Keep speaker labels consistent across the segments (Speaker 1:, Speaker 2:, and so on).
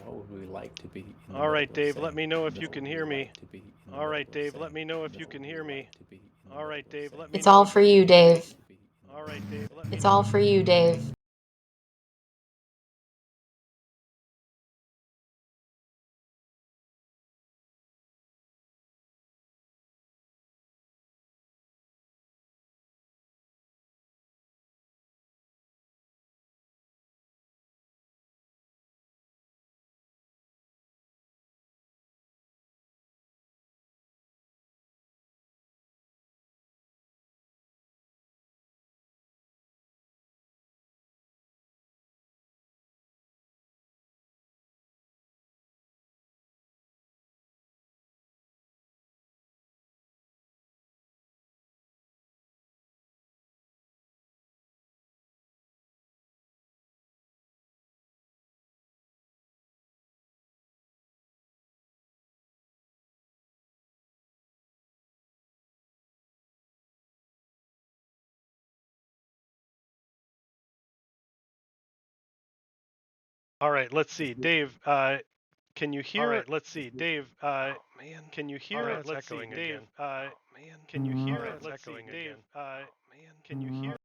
Speaker 1: What would we like to be in the
Speaker 2: All right,
Speaker 1: middle of
Speaker 2: Dave, let
Speaker 1: saying?
Speaker 2: me know if
Speaker 1: What
Speaker 2: you
Speaker 1: would
Speaker 2: can
Speaker 1: we
Speaker 2: hear me.
Speaker 1: like to be in the
Speaker 2: All
Speaker 1: middle
Speaker 2: right,
Speaker 1: of
Speaker 2: Dave,
Speaker 1: saying?
Speaker 2: let me know if
Speaker 1: What
Speaker 2: you
Speaker 1: would
Speaker 2: can
Speaker 1: we
Speaker 2: hear me.
Speaker 1: like to be in the
Speaker 2: All right,
Speaker 1: middle of
Speaker 2: Dave,
Speaker 1: saying?
Speaker 2: let me
Speaker 3: It's
Speaker 2: know
Speaker 3: all
Speaker 2: if
Speaker 3: for
Speaker 2: you
Speaker 3: you,
Speaker 2: can hear me.
Speaker 3: Dave.
Speaker 2: All right, Dave, let me
Speaker 3: It's
Speaker 2: know
Speaker 3: all
Speaker 2: if
Speaker 3: for
Speaker 2: you
Speaker 3: you,
Speaker 2: can hear me.
Speaker 3: Dave.
Speaker 2: All right, let's see. Dave, can you hear? All right, let's see. Dave, man, can you hear? All right, let's see. Dave, man, can you hear? All right, let's see. Dave, man, can you hear?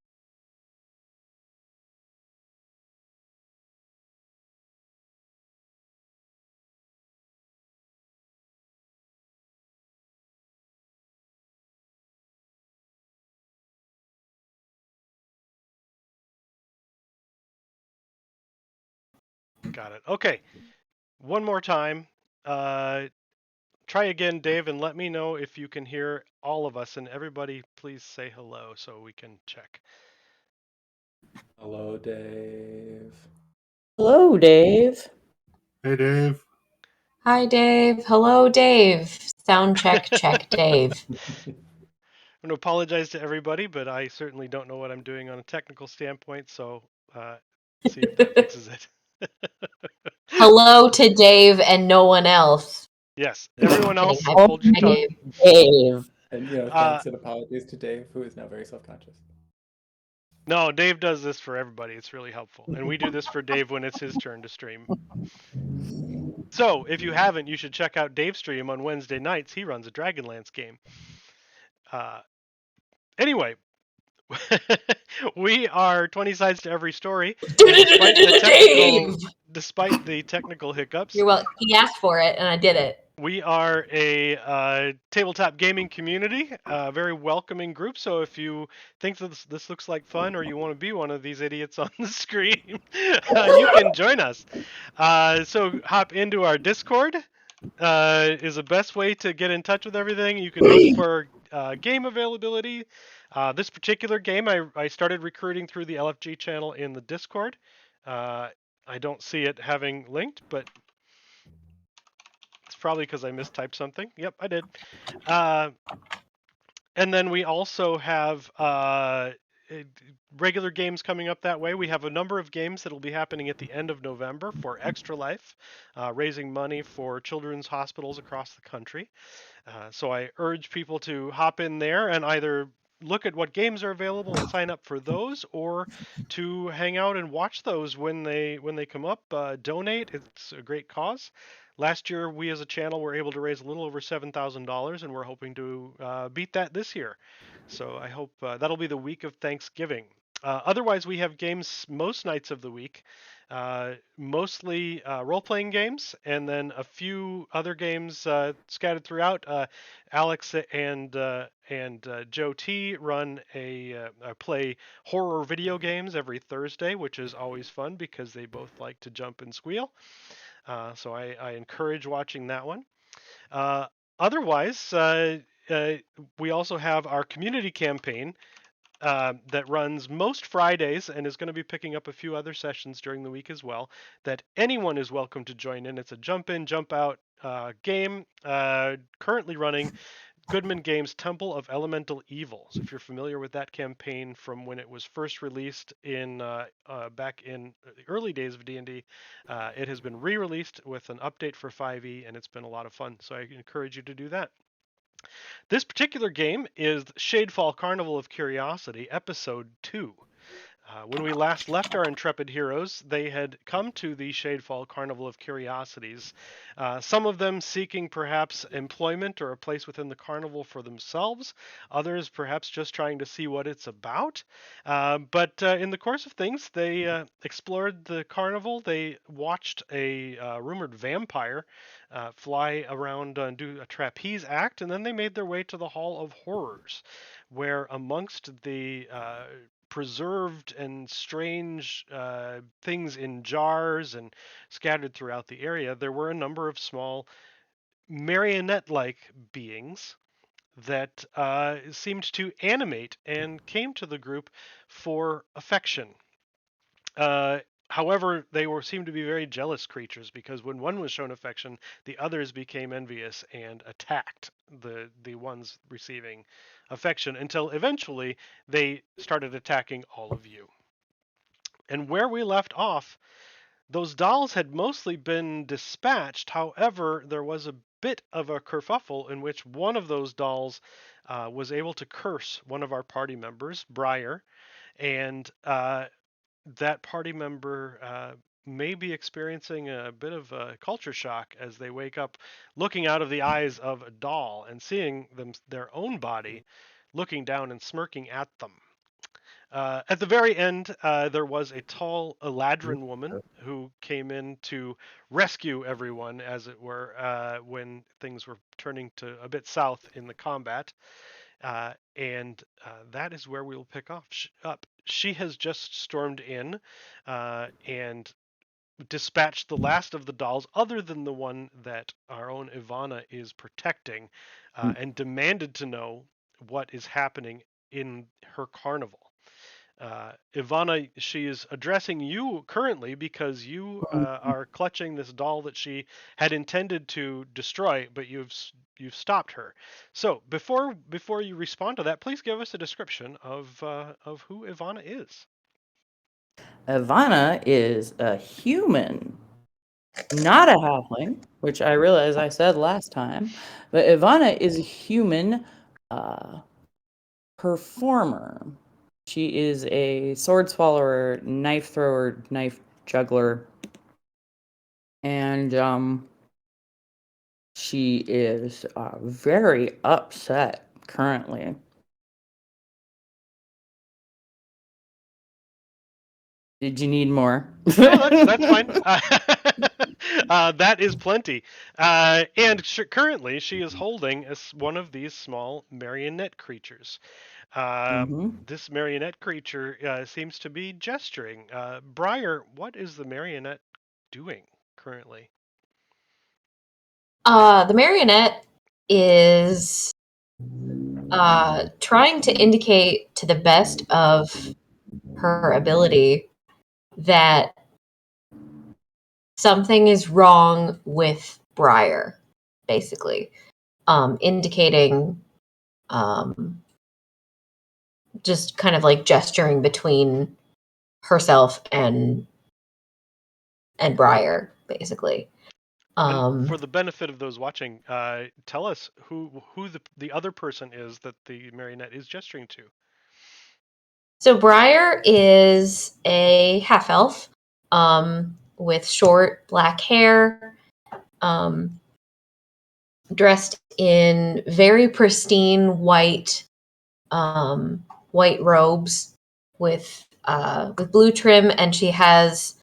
Speaker 2: Got it. Okay, one more time. Try again, Dave, and let me know if you can hear all of us. And everybody, please say hello so we can check.
Speaker 1: Hello, Dave.
Speaker 4: Hello, Dave.
Speaker 5: Hey, Dave.
Speaker 3: Hi, Dave. Hello, Dave. Sound check, check, Dave.
Speaker 2: I'm going to apologize to everybody, but I certainly don't know what I'm doing on a technical standpoint, so see if that fixes it.
Speaker 3: Hello to Dave and no one else.
Speaker 2: Yes, everyone
Speaker 3: Kidding.
Speaker 2: else,
Speaker 3: Hi,
Speaker 2: hold your
Speaker 3: hi,
Speaker 2: tongue.
Speaker 3: Dave.
Speaker 4: Dave.
Speaker 1: And
Speaker 2: Uh,
Speaker 1: thanks and apologies to Dave, who is now very self-conscious.
Speaker 2: no, Dave does this for everybody. It's really helpful. And we do this for Dave when it's his turn to stream. So, if you haven't, you should check out Dave's stream on Wednesday nights. He runs a Dragonlance game. Anyway, we are 20 sides to every story, and
Speaker 3: Dave!
Speaker 2: despite the technical hiccups,
Speaker 3: You're well. He asked for it, and I did it.
Speaker 2: we are a tabletop gaming community, a very welcoming group. So if you think that this looks like fun, or you want to be one of these idiots on the screen, you can join us. So hop into our Discord. Is the best way to get in touch with everything. You can look for game availability. This particular game, I started recruiting through the LFG channel in the Discord. I don't see it having linked, but it's probably because I mistyped something. Yep, I did. And then we also have regular games coming up that way. We have a number of games that will be happening at the end of November for Extra Life, raising money for children's hospitals across the country. So I urge people to hop in there and either look at what games are available and sign up for those, or to hang out and watch those when they come up. Donate; it's a great cause. Last year, we as a channel were able to raise a little over $7,000, and we're hoping to beat that this year. So I hope that'll be the week of Thanksgiving. Otherwise, we have games most nights of the week, mostly role-playing games, and then a few other games scattered throughout. Alex and Joe T run play horror video games every Thursday, which is always fun because they both like to jump and squeal. So I encourage watching that one. Uh, Otherwise, we also have our community campaign that runs most Fridays and is going to be picking up a few other sessions during the week as well. That anyone is welcome to join in. It's a jump in, jump out game currently running Goodman Games' Temple of Elemental Evils. If you're familiar with that campaign from when it was first released in back in the early days of D&D, it has been re-released with an update for 5e, and it's been a lot of fun. So I encourage you to do that. This particular game is Shadefall Carnival of Curiosity, Episode 2. When we last left our intrepid heroes, they had come to the Shadefall Carnival of Curiosities, some of them seeking perhaps employment or a place within the carnival for themselves, others perhaps just trying to see what it's about. But in the course of things, they explored the carnival, they watched a rumored vampire fly around and do a trapeze act, and then they made their way to the Hall of Horrors, where amongst the preserved and strange things in jars and scattered throughout the area, there were a number of small marionette-like beings that seemed to animate and came to the group for affection. Uh, However, they seemed to be very jealous creatures because when one was shown affection, the others became envious and attacked the ones receiving affection until eventually they started attacking all of you. And where we left off, those dolls had mostly been dispatched. However, there was a bit of a kerfuffle in which one of those dolls was able to curse one of our party members, Briar, and that party member may be experiencing a bit of a culture shock as they wake up looking out of the eyes of a doll and seeing their own body looking down and smirking at them. At the very end, there was a tall Eladrin woman who came in to rescue everyone, as it were, when things were turning to a bit south in the combat. And that is where we will pick up. She has just stormed in and dispatched the last of the dolls, other than the one that our own Ivana is protecting, and demanded to know what is happening in her carnival. Ivana, she is addressing you currently because you are clutching this doll that she had intended to destroy, but you've stopped her. So before you respond to that, please give us a description of who Ivana is.
Speaker 4: Ivana is a human, not a halfling, which I realize I said last time. But Ivana is a human performer. She is a sword swallower, knife thrower, knife juggler, and she is very upset currently. Did you need more?
Speaker 2: No, that's fine. That is plenty. And currently, she is holding one of these small marionette creatures. This marionette creature seems to be gesturing. Briar, what is the marionette doing currently?
Speaker 3: The marionette is trying to indicate to the best of her ability that something is wrong with Briar, basically. Indicating just kind of like gesturing between herself and Briar, basically.
Speaker 2: And for the benefit of those watching, tell us who the other person is that the marionette is gesturing to.
Speaker 3: So Briar is a half elf with short black hair, dressed in very pristine white robes with blue trim, and she has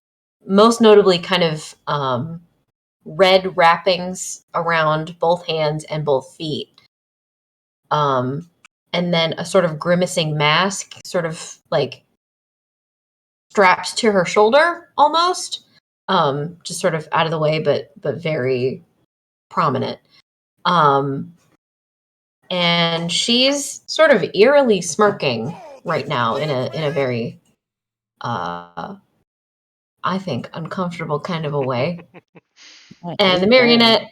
Speaker 3: most notably kind of red wrappings around both hands and both feet. And then a sort of grimacing mask, sort of like strapped to her shoulder almost, just sort of out of the way, but very prominent. And she's sort of eerily smirking right now in a very, I think, uncomfortable kind of a way. And the marionette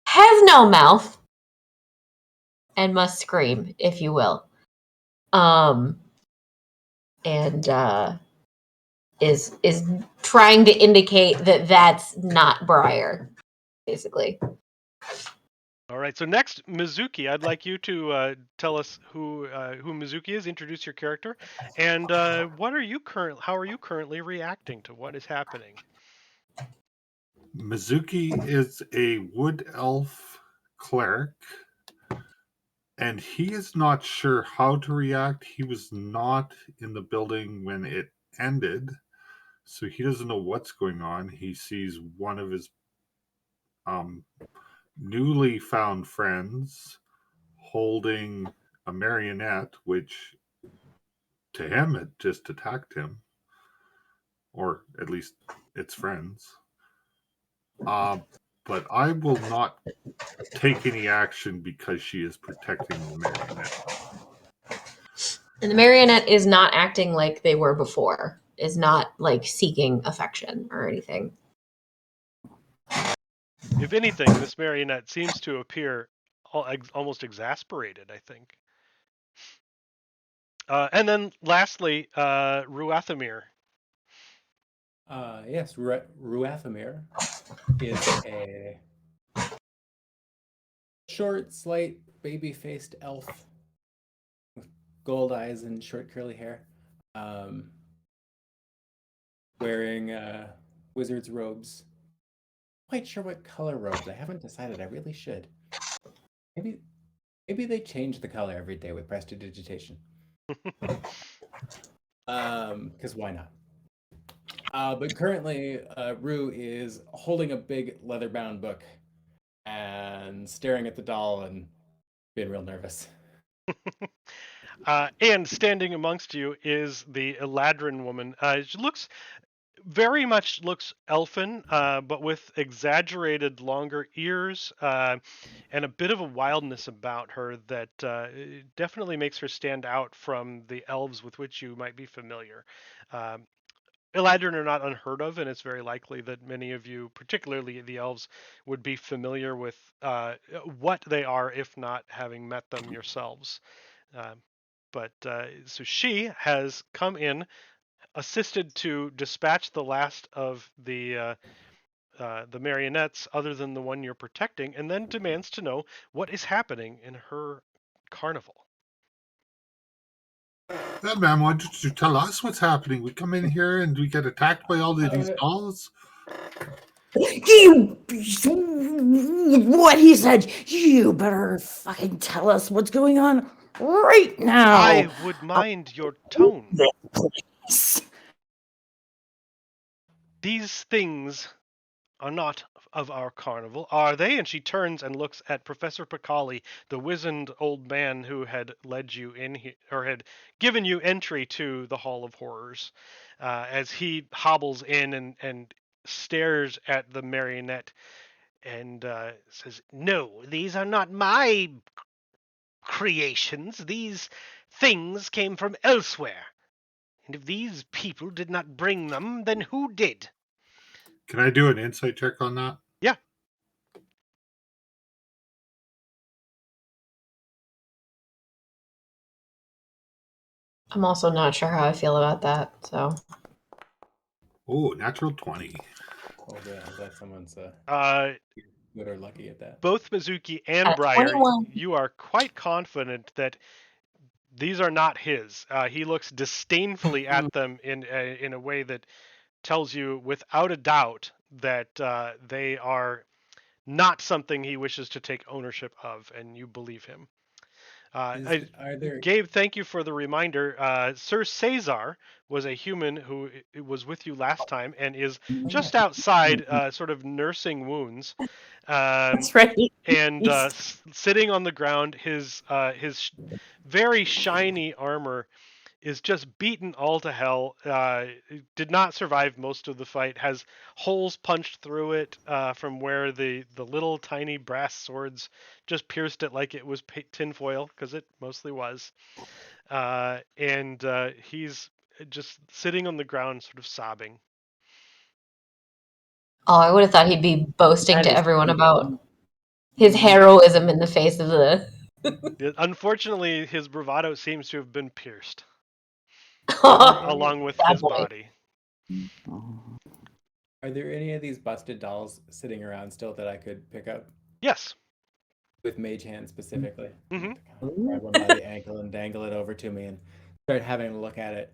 Speaker 3: has no mouth and must scream, if you will. And is trying to indicate that that's not Briar, basically.
Speaker 2: All right. So next, Mizuki. I'd like you to tell us who Mizuki is. Introduce your character, and how are you currently reacting to what is happening?
Speaker 5: Mizuki is a wood elf cleric, and he is not sure how to react. He was not in the building when it ended, so he doesn't know what's going on. He sees one of his newly found friends holding a marionette, which to him had just attacked him, or at least its friends. But I will not take any action because she is protecting the marionette.
Speaker 3: And the marionette is not acting like they were before, is not like seeking affection or anything.
Speaker 2: If anything, this marionette seems to appear almost exasperated, I think. And then lastly, Rue Ethemere.
Speaker 1: Yes, Rue Ethemere is a short, slight, baby-faced elf with gold eyes and short curly hair, wearing wizard's robes. Quite sure what color robes. I haven't decided. I really should. Maybe they change the color every day with prestidigitation. Because why not? But currently, Rue is holding a big leather-bound book and staring at the doll and being real nervous.
Speaker 2: And standing amongst you is the Eladrin woman. She very much looks elfin, but with exaggerated longer ears and a bit of a wildness about her that definitely makes her stand out from the elves with which you might be familiar. Eladrin are not unheard of, and it's very likely that many of you, particularly the elves, would be familiar with what they are, if not having met them yourselves. So she has come in, assisted to dispatch the last of the marionettes, other than the one you're protecting, and then demands to know what is happening in her carnival.
Speaker 5: Well, ma'am, why don't you tell us what's happening? We come in here and we get attacked by all of these dolls.
Speaker 4: What he said? You better fucking tell us what's going on right now.
Speaker 2: I would mind your tone. These things are not of our carnival, are they? And she turns and looks at Professor Picali, the wizened old man who had led you in here, or had given you entry to the Hall of Horrors, as he hobbles in and stares at the marionette and says, "No, these are not my creations. These things came from elsewhere. And if these people did not bring them, then who did?"
Speaker 5: Can I do an insight check on that?
Speaker 2: Yeah.
Speaker 3: I'm also not sure how I feel about that, so.
Speaker 5: Oh, natural 20.
Speaker 1: Oh, good. I'm glad someone's good or lucky at that.
Speaker 2: Both Mizuki and Briar,
Speaker 3: 21.
Speaker 2: you are quite confident that these are not his. He looks disdainfully at them in a way that tells you without a doubt that they are not something he wishes to take ownership of, and you believe him. Gabe, thank you for the reminder. Sir Cesar was a human who was with you last time and is just outside, sort of nursing wounds.
Speaker 4: That's right.
Speaker 2: And sitting on the ground, his very shiny armor is just beaten all to hell. Did not survive most of the fight. Has holes punched through it from where the little tiny brass swords just pierced it like it was tinfoil, because it mostly was. And he's just sitting on the ground, sort of sobbing.
Speaker 3: Oh, I would have thought he'd be boasting to everyone about his heroism in the face of the...
Speaker 2: Unfortunately, his bravado seems to have been pierced. Along with his body.
Speaker 1: Are there any of these busted dolls sitting around still that I could pick up?
Speaker 2: Yes.
Speaker 1: with Mage Hand specifically.
Speaker 2: Mm-hmm.
Speaker 1: Grab one by the ankle and dangle it over to me and start having a look at it.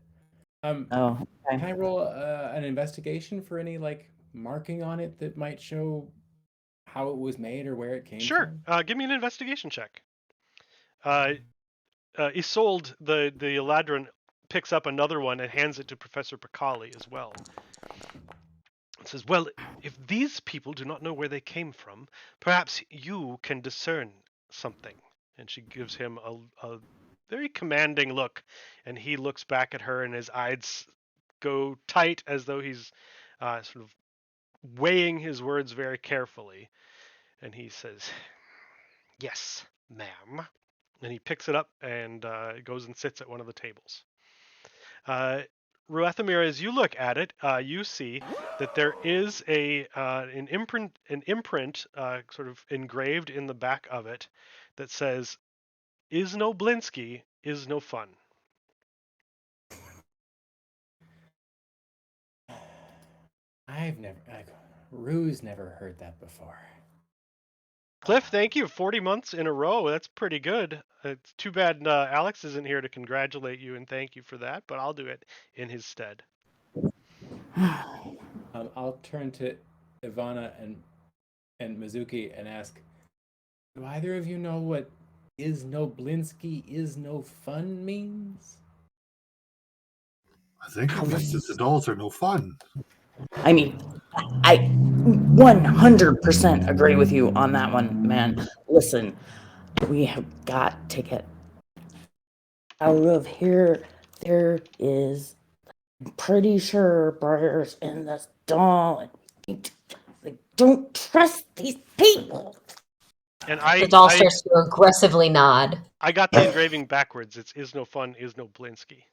Speaker 4: Oh,
Speaker 1: Can
Speaker 4: okay.
Speaker 1: I roll an investigation for any like marking on it that might show how it was made or where it came
Speaker 2: Sure.
Speaker 1: from?
Speaker 2: Give me an investigation check. Isolde, the Eladrin, picks up another one and hands it to Professor Picali as well. It says, well, if these people do not know where they came from, perhaps you can discern something. And she gives him a very commanding look, and he looks back at her, and his eyes go tight as though he's sort of weighing his words very carefully. And he says, yes, ma'am. And he picks it up and goes and sits at one of the tables. Rue Ethemere, as you look at it, you see that there is an imprint sort of engraved in the back of it that says, "Is no Blinsky, is no fun."
Speaker 1: Rue's never heard that before.
Speaker 2: Cliff, thank you. 40 months in a row. That's pretty good. It's too bad Alex isn't here to congratulate you and thank you for that, but I'll do it in his stead.
Speaker 1: I'll turn to Ivana and Mizuki and ask, do either of you know what is no Blinsky, is no fun means?
Speaker 5: I think it means that the dolls are no fun.
Speaker 4: I mean, I 100% agree with you on that one, man. Listen, we have got to get out of here. There is, I'm pretty sure, Briar's in this doll. I don't trust these people.
Speaker 2: And
Speaker 3: The doll starts to aggressively nod.
Speaker 2: I got the engraving backwards. It's "is no fun, is no Blinsky."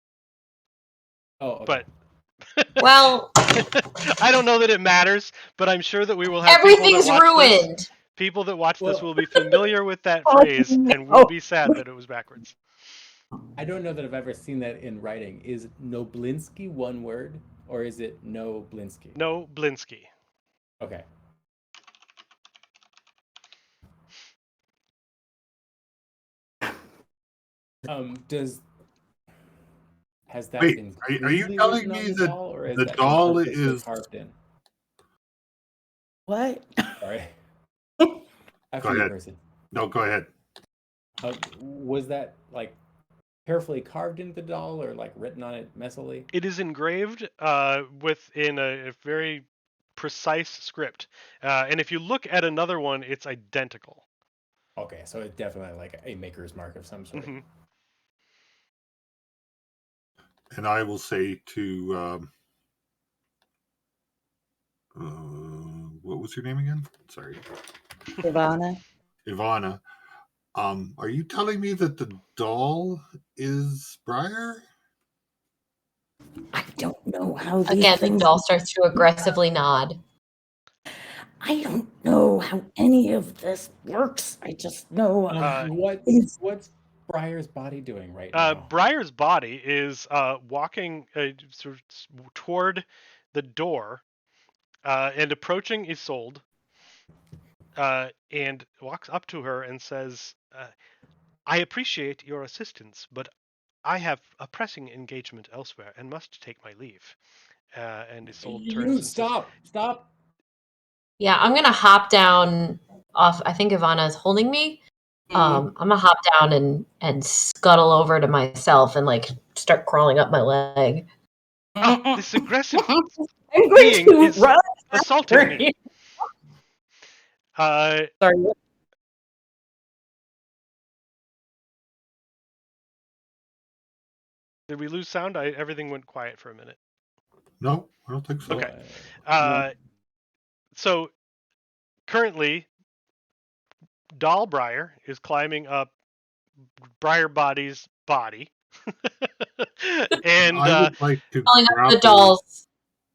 Speaker 1: Oh, okay.
Speaker 2: But
Speaker 3: Well,
Speaker 2: I don't know that it matters, but I'm sure that we will have
Speaker 3: everything's ruined.
Speaker 2: People that watch this
Speaker 1: Well-
Speaker 2: will be familiar with that phrase and will be sad that it was backwards.
Speaker 1: I don't know that I've ever seen that in writing. Is Noblinsky one word, or is it no Blinsky?
Speaker 2: No Blinsky.
Speaker 1: Okay. Has that
Speaker 5: Wait,
Speaker 1: been
Speaker 5: are you
Speaker 1: crudely
Speaker 5: telling
Speaker 1: written on
Speaker 5: me
Speaker 1: the
Speaker 5: that
Speaker 1: doll, or is
Speaker 5: the
Speaker 1: that
Speaker 5: doll
Speaker 1: purposely
Speaker 5: is-
Speaker 1: carved in?
Speaker 4: What?
Speaker 1: Sorry.
Speaker 5: Go
Speaker 1: After you,
Speaker 5: ahead.
Speaker 1: person.
Speaker 5: No, go ahead.
Speaker 1: Was that like carefully carved into the doll, or like written on it messily?
Speaker 2: It is engraved within a very precise script, and if you look at another one, it's identical.
Speaker 1: Okay, so it's definitely like a maker's mark of some sort.
Speaker 2: Mhm.
Speaker 5: And I will say to what was your name again? Sorry,
Speaker 4: Ivana?
Speaker 5: Ivana. Are you telling me that the doll is Briar?
Speaker 4: I don't know how these
Speaker 3: Again, the
Speaker 4: things.
Speaker 3: doll starts to aggressively nod.
Speaker 4: I don't know how any of this works. I just know.
Speaker 1: What's Briar's body doing right now?
Speaker 2: Briar's body is walking sort of toward the door and approaching Isolde, and walks up to her and says, I appreciate your assistance, but I have a pressing engagement elsewhere and must take my leave. And Isolde turns and
Speaker 1: Stop!
Speaker 3: Yeah, I'm gonna hop down off. I think Ivana's holding me. I'm gonna hop down and scuttle over to myself and like start crawling up my leg.
Speaker 2: says, this aggressive
Speaker 4: I'm going
Speaker 2: being
Speaker 4: to
Speaker 2: is
Speaker 4: run
Speaker 2: assaulting
Speaker 4: after
Speaker 2: me.
Speaker 4: you. Sorry.
Speaker 2: Did we lose sound? Everything went quiet for a minute.
Speaker 5: No, I don't think so.
Speaker 2: Okay. So currently, Doll Briar is climbing up Briar Body's body. And
Speaker 5: I would like to
Speaker 3: Calling up
Speaker 5: grab
Speaker 3: the doll's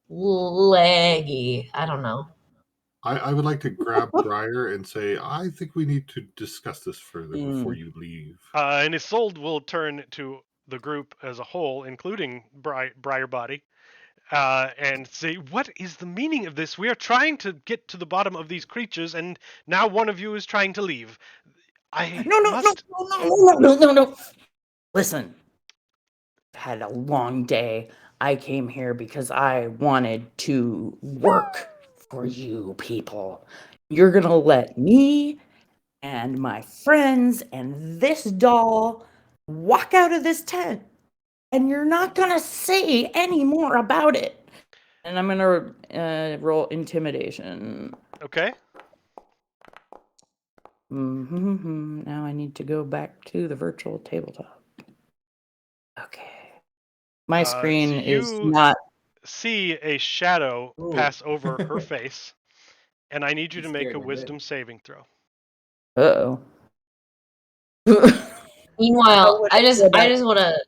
Speaker 3: leggy. I don't know.
Speaker 5: I would like to grab Briar and say, I think we need to discuss this further before you leave.
Speaker 2: And Isolde will turn to the group as a whole, including Briar Body, and say, what is the meaning of this? We are trying to get to the bottom of these creatures, and now one of you is trying to leave. I
Speaker 4: No, no,
Speaker 2: must.
Speaker 4: no. Listen, I've had a long day. I came here because I wanted to work for you people. You're gonna let me and my friends and this doll walk out of this tent, and you're not gonna say any more about it. And I'm gonna roll intimidation.
Speaker 2: Okay.
Speaker 4: Now I need to go back to the virtual tabletop. Okay. My screen
Speaker 2: So
Speaker 4: is
Speaker 2: you
Speaker 4: not.
Speaker 2: see a shadow
Speaker 1: Ooh.
Speaker 2: pass over her face, and I need you to make
Speaker 1: Scared
Speaker 2: a
Speaker 1: me,
Speaker 2: wisdom saving throw.
Speaker 4: Uh-oh.
Speaker 3: Meanwhile, I just
Speaker 4: about
Speaker 3: want to.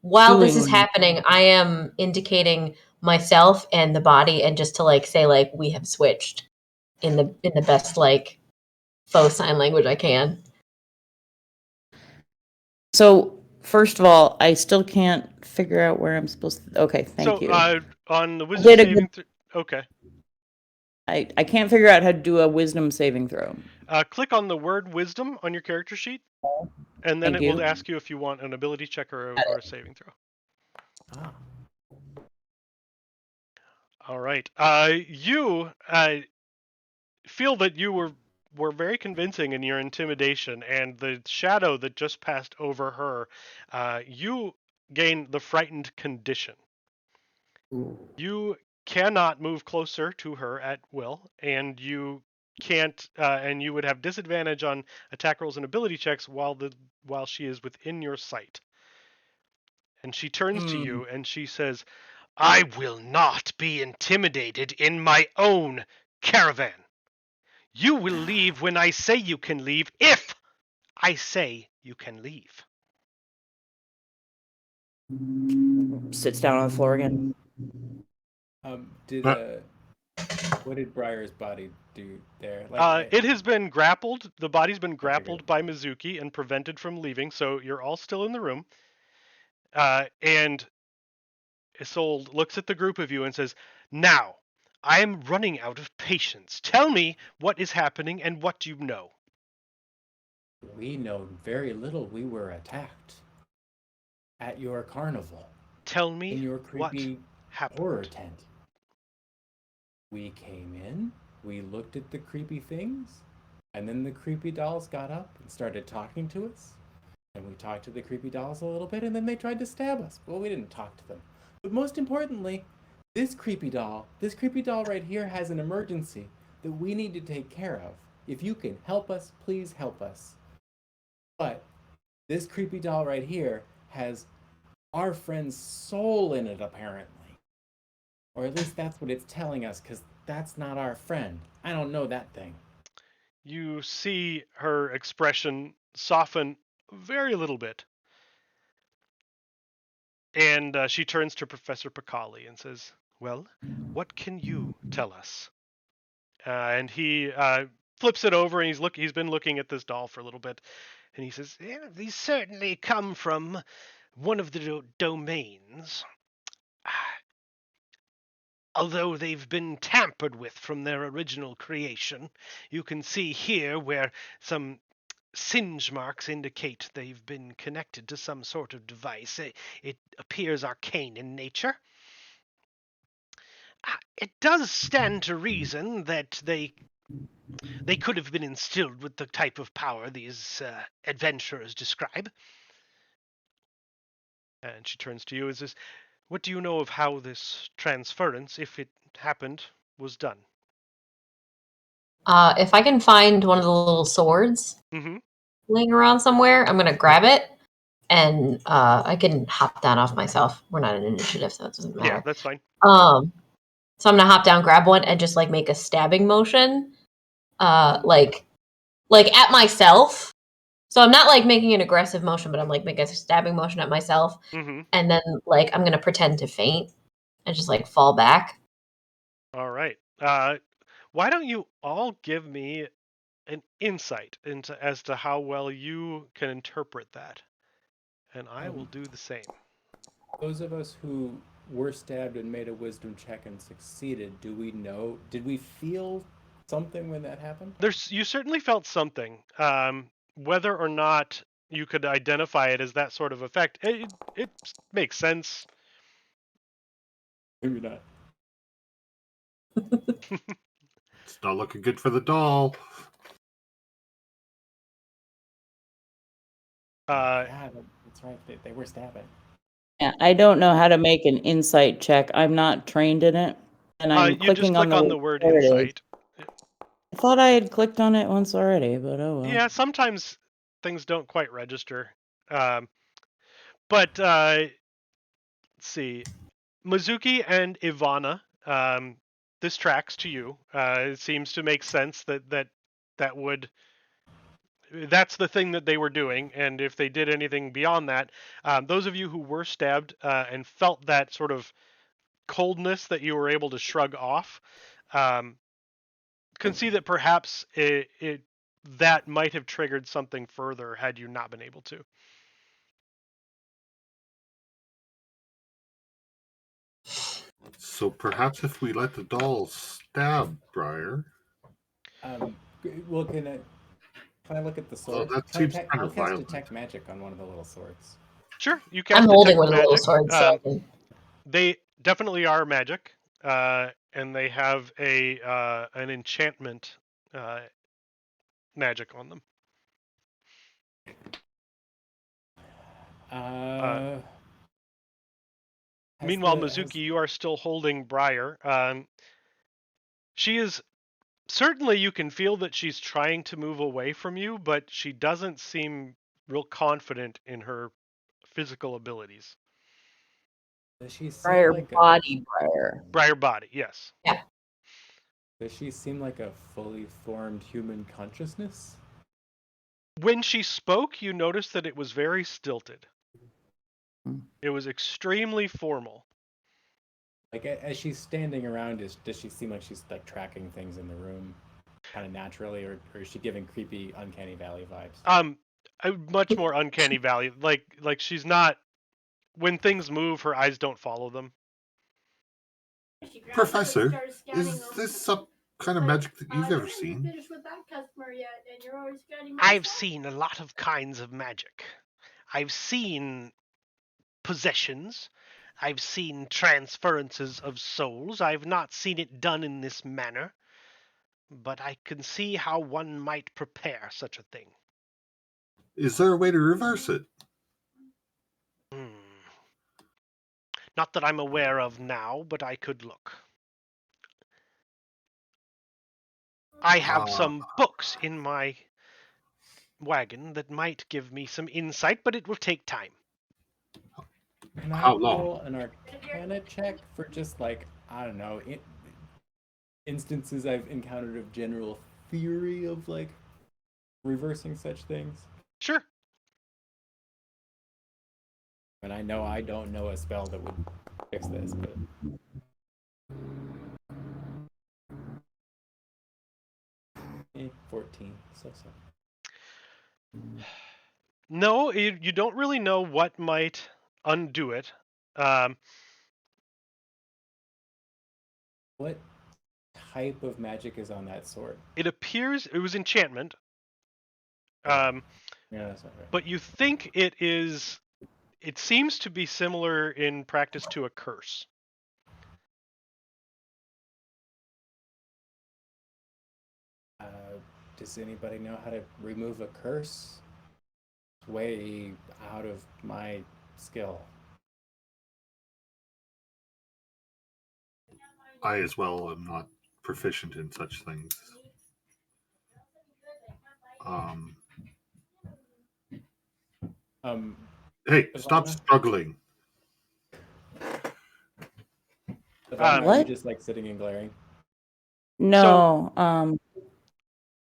Speaker 3: While this is
Speaker 4: doing-
Speaker 3: happening, I am indicating myself and the body, and just to like say like we have switched in the best like faux sign language I can.
Speaker 4: So, first of all, I still can't figure out where I'm supposed to. Okay, thank you.
Speaker 2: On the wisdom
Speaker 4: did a
Speaker 2: saving throw. Okay.
Speaker 4: I can't figure out how to do a wisdom saving throw.
Speaker 2: Click on the word wisdom on your character sheet, and then
Speaker 4: Thank
Speaker 2: it
Speaker 4: you.
Speaker 2: will ask you if you want an ability check or a saving throw.
Speaker 1: Ah.
Speaker 2: All right. You feel that you were very convincing in your intimidation, and the shadow that just passed over her, you gain the frightened condition. You cannot move closer to her at will, and you can't, and you would have disadvantage on attack rolls and ability checks while she is within your sight. And she turns to you and she says, "I will not be intimidated in my own caravan. You will leave when I say you can leave, if I say you can leave."
Speaker 4: Sits down on the floor again.
Speaker 1: What did Briar's body do there? Like,
Speaker 2: It has been grappled. The body's been
Speaker 1: figured.
Speaker 2: grappled by Mizuki and prevented from leaving, so you're all still in the room. And Isolde looks at the group of you and says, "Now, I am running out of patience. Tell me what is happening and what you know."
Speaker 1: We know very little. We were attacked at your carnival
Speaker 2: Tell
Speaker 1: in
Speaker 2: me
Speaker 1: your
Speaker 2: what
Speaker 1: creepy
Speaker 2: happened.
Speaker 1: horror tent. We came in, we looked at the creepy things, and then the creepy dolls got up and started talking to us. And we talked to the creepy dolls a little bit, and then they tried to stab us. Well, we didn't talk to them. But most importantly, this creepy doll right here has an emergency that we need to take care of. If you can help us, please help us. But this creepy doll right here has our friend's soul in it, apparently. Or at least that's what it's telling us, because that's not our friend. I don't know that thing.
Speaker 2: You see her expression soften very little bit. And she turns to Professor Picali and says, "Well, what can you tell us?" And he flips it over, and he's been looking at this doll for a little bit, and he says, "Yeah, these certainly come from one of the domains. Although they've been tampered with from their original creation. You can see here where some singe marks indicate they've been connected to some sort of device. It appears arcane in nature. It does stand to reason that they could have been instilled with the type of power these adventurers describe." And she turns to you and says, "What do you know of how this transference, if it happened, was done?"
Speaker 3: If I can find one of the little swords laying around somewhere, I'm gonna grab it, and I can hop down off myself. We're not an initiative, so it doesn't matter.
Speaker 2: Yeah, that's fine.
Speaker 3: So I'm gonna hop down, grab one, and just like make a stabbing motion, like at myself. So I'm not like making an aggressive motion, but I'm like making a stabbing motion at myself, and then like I'm gonna pretend to faint and just like fall back.
Speaker 2: All right. Why don't you all give me an insight into as to how well you can interpret that, and I will do the same.
Speaker 1: Those of us who were stabbed and made a wisdom check and succeeded, did we feel something when that happened?
Speaker 2: You certainly felt something. whether or not you could identify it as that sort of effect, it makes sense.
Speaker 1: Maybe not.
Speaker 5: It's not looking good for the doll.
Speaker 1: Yeah, that's right. They were stabbing.
Speaker 4: Yeah, I don't know how to make an insight check. I'm not trained in it. And I'm
Speaker 2: you just
Speaker 4: clicking
Speaker 2: click on
Speaker 4: on
Speaker 2: the word
Speaker 4: there it is.
Speaker 2: insight.
Speaker 4: I thought I had clicked on it once already, but oh well.
Speaker 2: Yeah, sometimes things don't quite register. But let's see, Mizuki and Ivana. This tracks to you. It seems to make sense that would. That's the thing that they were doing, and if they did anything beyond that, those of you who were stabbed and felt that sort of coldness that you were able to shrug off, can see that perhaps that might have triggered something further had you not been able to.
Speaker 5: So perhaps if we let the doll stab Briar.
Speaker 1: Well, can I look at the sword?
Speaker 5: that seems kind
Speaker 1: I'll
Speaker 5: of
Speaker 1: cast
Speaker 5: violent.
Speaker 1: detect magic on one of the little swords.
Speaker 2: Sure, you cast
Speaker 3: I'm holding
Speaker 2: detect
Speaker 3: one of the little
Speaker 2: magic.
Speaker 3: swords. So I can...
Speaker 2: They definitely are magic, and they have an enchantment magic on them. Meanwhile, Mizuki, you are still holding Briar. She is certainly, you can feel that she's trying to move away from you, but she doesn't seem real confident in her physical abilities.
Speaker 1: Does she seem
Speaker 4: Briar
Speaker 1: like
Speaker 4: body, Briar.
Speaker 2: Briar body, yes.
Speaker 3: Yeah.
Speaker 1: Does she seem like a fully formed human consciousness?
Speaker 2: When she spoke, you noticed that it was very stilted.
Speaker 4: Hmm.
Speaker 2: It was extremely formal.
Speaker 1: Like as she's standing around, does she seem like she's like tracking things in the room, kind of naturally, or is she giving creepy, uncanny valley vibes?
Speaker 2: Much more uncanny valley. Like she's not. When things move, her eyes don't follow them.
Speaker 5: Professor, is this some kind of magic that you've ever seen?
Speaker 2: I've seen a lot of kinds of magic. I've seen possessions. I've seen transferences of souls. I've not seen it done in this manner. But I can see how one might prepare such a thing.
Speaker 5: Is there a way to reverse it?
Speaker 2: Not that I'm aware of now, but I could look. I have some books in my wagon that might give me some insight, but it will take time.
Speaker 1: Can I
Speaker 5: How long?
Speaker 1: roll an Arcana check for just like, I don't know, instances I've encountered of general theory of like reversing such things?
Speaker 2: Sure.
Speaker 1: And I know I don't know a spell that would fix this, but 14, so.
Speaker 2: No, you don't really know what might undo it.
Speaker 1: What type of magic is on that sword?
Speaker 2: It appears it was enchantment.
Speaker 1: Yeah, that's not right.
Speaker 2: But you think it is. It seems to be similar in practice to a curse.
Speaker 1: Does anybody know how to remove a curse? It's way out of my skill.
Speaker 5: I as well am not proficient in such things. Hey, stop
Speaker 1: Ivana?
Speaker 5: struggling.
Speaker 1: Ivana, are you
Speaker 4: What?
Speaker 1: just like sitting and glaring?
Speaker 4: No,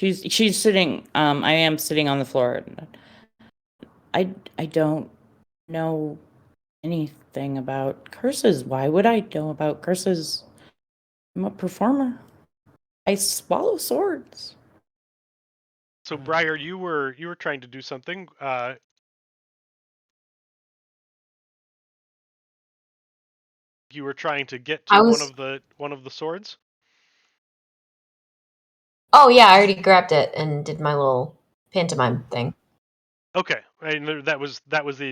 Speaker 4: she's sitting. I am sitting on the floor. I don't know anything about curses. Why would I know about curses? I'm a performer. I swallow swords.
Speaker 2: So Briar, you were trying to do something. You were trying to get to one of the swords.
Speaker 3: Oh yeah, I already grabbed it and did my little pantomime thing.
Speaker 2: Okay, and that was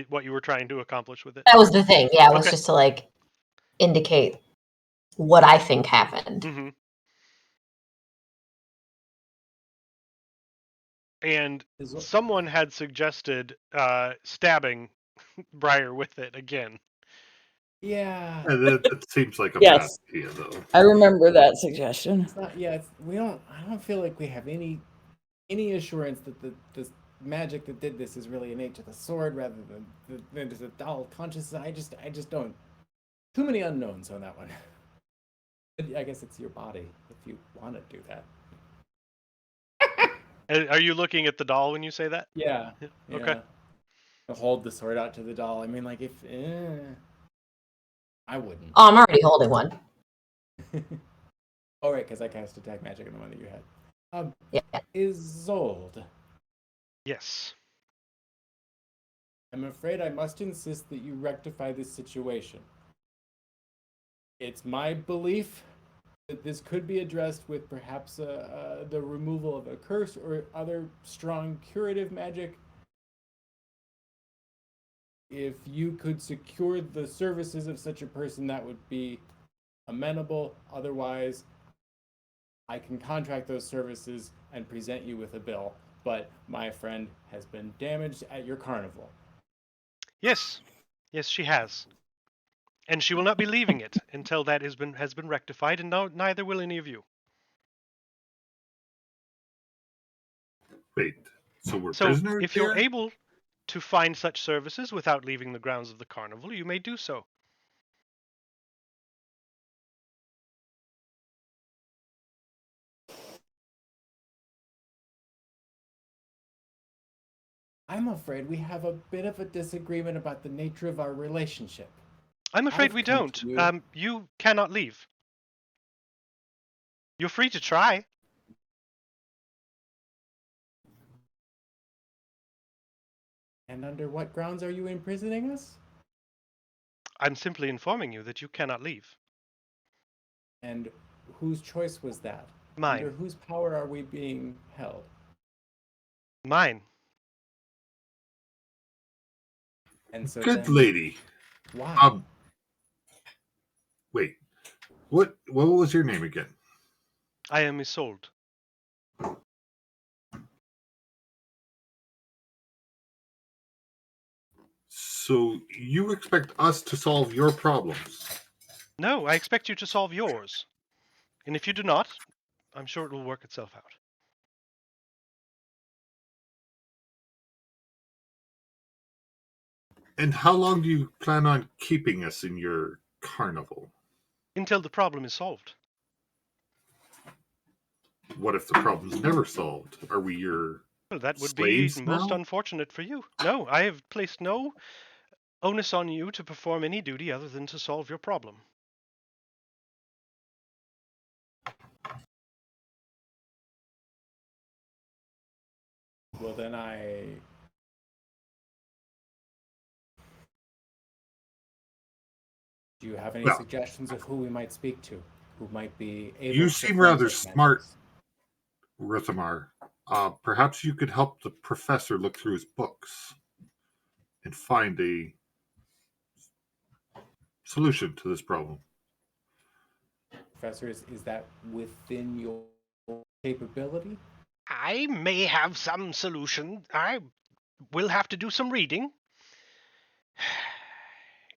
Speaker 2: what you were trying to accomplish with it.
Speaker 3: That was the thing. Yeah, it was
Speaker 2: Okay.
Speaker 3: just to like indicate what I think happened.
Speaker 2: Mm-hmm. And someone had suggested stabbing Briar with it again.
Speaker 1: Yeah.
Speaker 5: That seems like a
Speaker 4: Yes.
Speaker 5: bad idea, though.
Speaker 4: I remember that suggestion.
Speaker 1: It's not. Yeah. I don't feel like we have any assurance that this magic that did this is really innate to the sword rather than just a doll consciousness. I just don't. Too many unknowns on that one. I guess it's your body if you want to do that.
Speaker 2: Are you looking at the doll when you say that?
Speaker 1: Yeah.
Speaker 2: Okay.
Speaker 1: Hold the sword out to the doll. I mean, like if I wouldn't.
Speaker 3: Oh, I'm already holding one.
Speaker 1: Oh right, because I cast attack magic on the one that you had.
Speaker 3: Yeah.
Speaker 1: Isolde.
Speaker 2: Yes.
Speaker 1: I'm afraid I must insist that you rectify this situation. It's my belief that this could be addressed with perhaps the removal of a curse or other strong curative magic. If you could secure the services of such a person, that would be amenable. Otherwise, I can contract those services and present you with a bill. But my friend has been damaged at your carnival.
Speaker 2: Yes. Yes, she has. And she will not be leaving it until that has been rectified, and neither will any of you.
Speaker 5: Wait, so we're
Speaker 2: So,
Speaker 5: prisoners
Speaker 2: if you're
Speaker 5: here?
Speaker 2: able to find such services without leaving the grounds of the carnival, you may do so.
Speaker 1: I'm afraid we have a bit of a disagreement about the nature of our relationship.
Speaker 2: I'm afraid
Speaker 1: I've
Speaker 2: we
Speaker 1: come
Speaker 2: don't.
Speaker 1: to you-
Speaker 2: You cannot leave. You're free to try.
Speaker 1: And under what grounds are you imprisoning us?
Speaker 2: I'm simply informing you that you cannot leave.
Speaker 1: And whose choice was that?
Speaker 2: Mine.
Speaker 1: Under whose power are we being held?
Speaker 2: Mine.
Speaker 1: And so
Speaker 5: Good
Speaker 1: then,
Speaker 5: lady.
Speaker 1: why?
Speaker 5: Wait. What was your name again?
Speaker 2: I am Isolde.
Speaker 5: So you expect us to solve your problems?
Speaker 2: No, I expect you to solve yours. And if you do not, I'm sure it will work itself out.
Speaker 5: And how long do you plan on keeping us in your carnival?
Speaker 2: Until the problem is solved.
Speaker 5: What if the problem's never solved? Are we your
Speaker 2: Well, that would be
Speaker 5: slaves
Speaker 2: most
Speaker 5: now?
Speaker 2: unfortunate for you. No, I have placed no onus on you to perform any duty other than to solve your problem.
Speaker 1: Well, then do you have any
Speaker 5: Well,
Speaker 1: suggestions of who we might speak to? Who might be able
Speaker 5: you
Speaker 1: to
Speaker 5: seem
Speaker 1: perform
Speaker 5: rather
Speaker 1: such
Speaker 5: smart,
Speaker 1: magics?
Speaker 5: Rue Ethemere. Perhaps you could help the professor look through his books and find a solution to this problem.
Speaker 1: Professor, is that within your capability?
Speaker 2: I may have some solution. I will have to do some reading.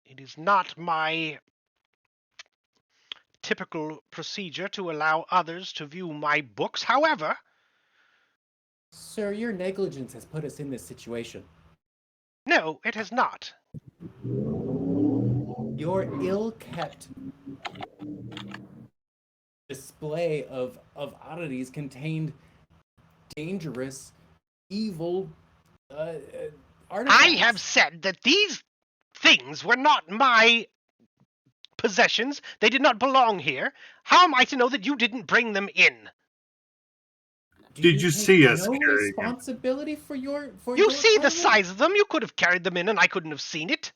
Speaker 2: It is not my typical procedure to allow others to view my books. However,
Speaker 1: Sir, your negligence has put us in this situation.
Speaker 2: no, it has not.
Speaker 1: Your ill-kept display of oddities contained dangerous, evil artifacts.
Speaker 2: I have said that these things were not my possessions. They did not belong here. How am I to know that you didn't bring them in?
Speaker 5: Did you
Speaker 1: take
Speaker 5: see us
Speaker 1: no
Speaker 5: carrying them?
Speaker 1: responsibility for your
Speaker 2: You see the
Speaker 1: carnival?
Speaker 2: size of them. You could have carried them in and I couldn't have seen it.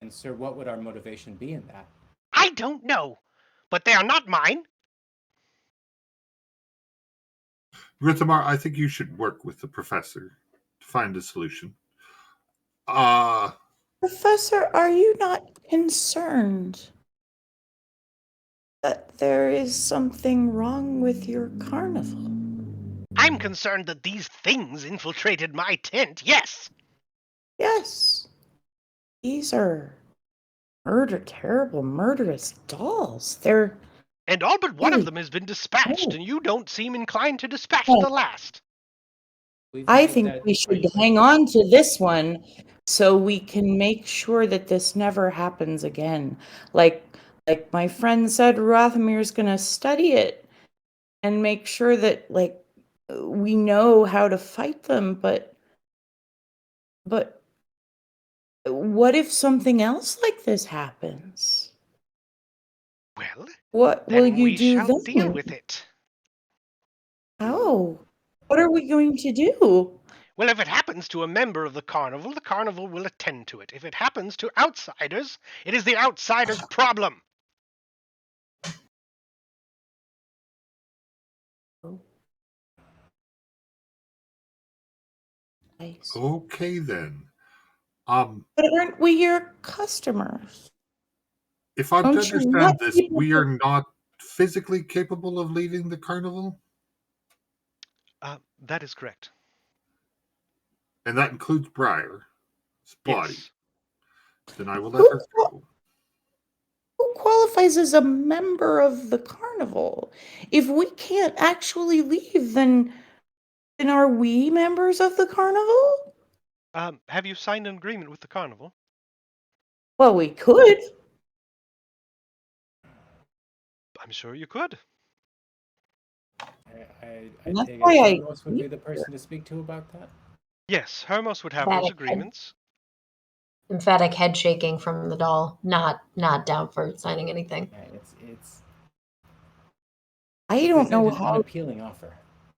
Speaker 1: And sir, what would our motivation be in that?
Speaker 2: I don't know. But they are not mine.
Speaker 5: Rue Ethemere, I think you should work with the professor to find a solution.
Speaker 4: Professor, are you not concerned that there is something wrong with your carnival?
Speaker 2: I'm concerned that these things infiltrated my tent, yes!
Speaker 4: Yes. These are terrible, murderous dolls. They're
Speaker 2: And all but one of
Speaker 4: really
Speaker 2: them has been dispatched, and you don't seem inclined to dispatch
Speaker 4: Oh.
Speaker 2: the last.
Speaker 1: We've
Speaker 4: I
Speaker 1: made
Speaker 4: think
Speaker 1: that
Speaker 4: we should
Speaker 1: quite
Speaker 4: hang
Speaker 1: clear.
Speaker 4: on to this one so we can make sure that this never happens again. Like my friend said, Rue Ethemere is going to study it and make sure that we know how to fight them. But what if something else like this happens?
Speaker 2: Well,
Speaker 4: What will
Speaker 2: then
Speaker 4: you
Speaker 2: we
Speaker 4: do
Speaker 2: shall deal
Speaker 4: then?
Speaker 2: with it.
Speaker 4: How? What are we going to do?
Speaker 2: Well, if it happens to a member of the carnival will attend to it. If it happens to outsiders, it is the outsiders' problem.
Speaker 4: Nice.
Speaker 5: Okay then.
Speaker 4: But aren't we your customers?
Speaker 5: If I'm to
Speaker 4: Don't you want
Speaker 5: understand this,
Speaker 4: people
Speaker 5: we
Speaker 4: to-
Speaker 5: are not physically capable of leaving the carnival,
Speaker 2: That is correct.
Speaker 5: and that includes Briar's body.
Speaker 2: Yes.
Speaker 5: Then I will let her go.
Speaker 4: Who qualifies as a member of the carnival? If we can't actually leave, then are we members of the carnival?
Speaker 2: Have you signed an agreement with the carnival?
Speaker 4: Well, we could.
Speaker 2: I'm sure you could.
Speaker 1: I
Speaker 4: And that's
Speaker 1: take
Speaker 4: why
Speaker 1: it
Speaker 4: I
Speaker 1: Hermos would be the person to speak to about that.
Speaker 2: Yes, Hermos would have those
Speaker 3: Emphatic
Speaker 2: agreements.
Speaker 3: Emphatic head shaking from the doll, not down for signing anything.
Speaker 1: Yeah, it's
Speaker 4: I don't know
Speaker 1: presented an
Speaker 4: how.
Speaker 1: appealing offer.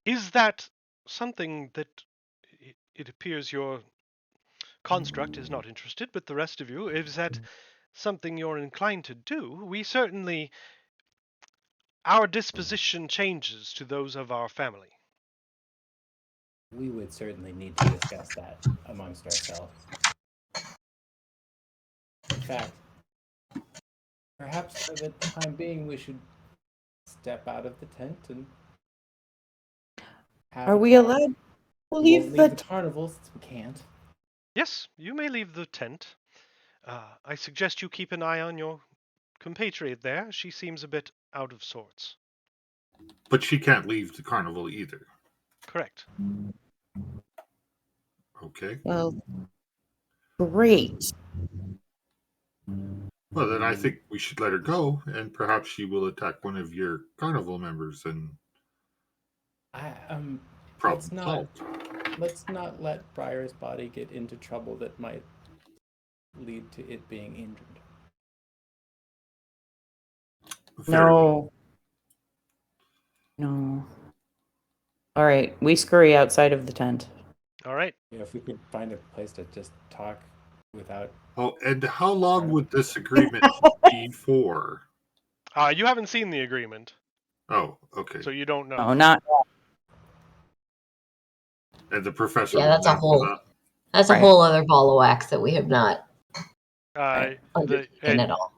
Speaker 2: Is that something that it appears your construct is not interested, but the rest of you, is that something you're inclined to do? We certainly, our disposition changes to those of our family.
Speaker 1: We would certainly need to discuss that amongst ourselves. In fact, perhaps for the time being, we should step out of the tent and have
Speaker 4: Are
Speaker 1: a
Speaker 4: we
Speaker 1: talk.
Speaker 4: allowed to
Speaker 1: We
Speaker 4: leave
Speaker 1: won't leave
Speaker 4: the
Speaker 1: the carnival since we can't.
Speaker 2: Yes, you may leave the tent. I suggest you keep an eye on your compatriot there. She seems a bit out of sorts.
Speaker 5: But she can't leave the carnival either.
Speaker 2: Correct.
Speaker 5: Okay.
Speaker 4: Well, great.
Speaker 5: Well, then I think we should let her go, and perhaps she will attack one of your carnival members, and problem solved.
Speaker 1: Let's not let Briar's body get into trouble that might lead to it being injured.
Speaker 5: Very well.
Speaker 4: No. All right, we scurry outside of the tent.
Speaker 2: All right.
Speaker 1: You know, if we could find a place to just talk without.
Speaker 5: Oh, and how long would this agreement be for?
Speaker 2: You haven't seen the agreement,
Speaker 5: Oh, okay.
Speaker 2: so you don't know.
Speaker 4: No, not
Speaker 5: And the professor.
Speaker 3: Yeah, that's a
Speaker 5: will
Speaker 3: whole
Speaker 5: know
Speaker 3: that's a
Speaker 4: Right.
Speaker 3: whole other ball of wax that we have not
Speaker 2: The
Speaker 3: undertaken at all.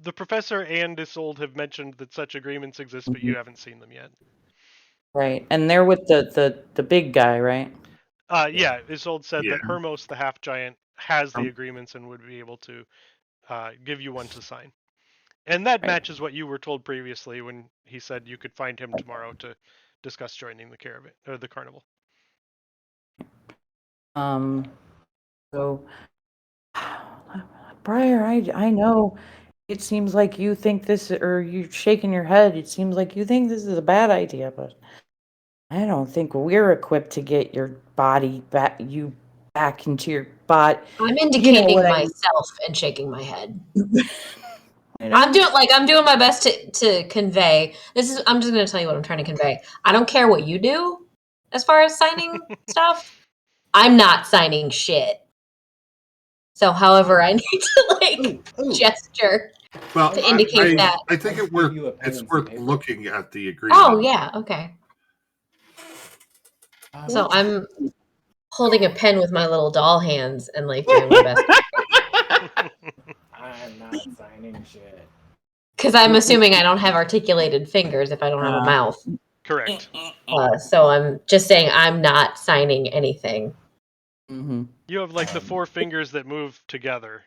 Speaker 2: the professor and Isolde have mentioned that such agreements exist, but you haven't seen them yet.
Speaker 4: right, and they're with the big guy, right?
Speaker 2: Yeah, Isolde said
Speaker 5: Yeah.
Speaker 2: that Hermos, the half giant, has the
Speaker 5: Um,
Speaker 2: agreements and would be able to give you one to sign. And that
Speaker 4: Right.
Speaker 2: matches what you were told previously when he said you could find him tomorrow to discuss joining the caravan or the carnival.
Speaker 4: So, Briar, I know it seems like you think this, or you're shaking your head. It seems like you think this is a bad idea, but I don't think we're equipped to get your body back, into your bot.
Speaker 3: I'm indicating
Speaker 4: what I mean.
Speaker 3: myself and shaking my head.
Speaker 4: You know?
Speaker 3: I'm doing my best to convey. I'm just gonna tell you what I'm trying to convey. I don't care what you do as far as signing stuff. I'm not signing shit. So however I need to gesture
Speaker 5: Well,
Speaker 3: to indicate that.
Speaker 5: I think
Speaker 1: I'll
Speaker 5: it's
Speaker 1: give you a pen
Speaker 5: it's
Speaker 1: and some
Speaker 5: worth
Speaker 1: paper.
Speaker 5: looking at the agreement.
Speaker 3: Oh yeah, okay. So I'm holding a pen with my little doll hands and like doing my best.
Speaker 1: I'm not signing shit.
Speaker 3: Because I'm assuming I don't have articulated fingers if I don't have a mouth.
Speaker 2: Correct.
Speaker 3: So I'm just saying I'm not signing anything.
Speaker 4: Mm-hmm.
Speaker 2: You have like the 4 fingers that move together.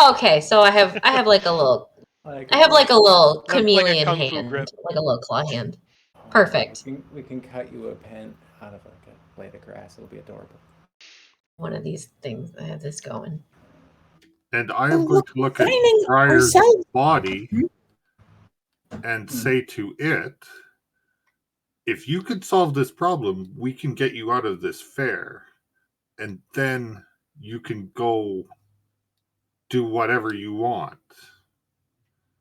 Speaker 3: Okay, so I have like a little
Speaker 1: Like,
Speaker 3: I have like a little
Speaker 2: Like a
Speaker 3: chameleon
Speaker 2: kung fu
Speaker 3: hand,
Speaker 2: grip.
Speaker 3: like a little claw hand. Perfect.
Speaker 1: We can cut you a pen out of like a blade of grass. It'll be adorable.
Speaker 3: One of these things. I have this going.
Speaker 5: And I am going to look at
Speaker 4: Finding
Speaker 5: Briar's
Speaker 4: ourselves.
Speaker 5: body and say to it, if you could solve this problem, we can get you out of this fair. And then you can go do whatever you want.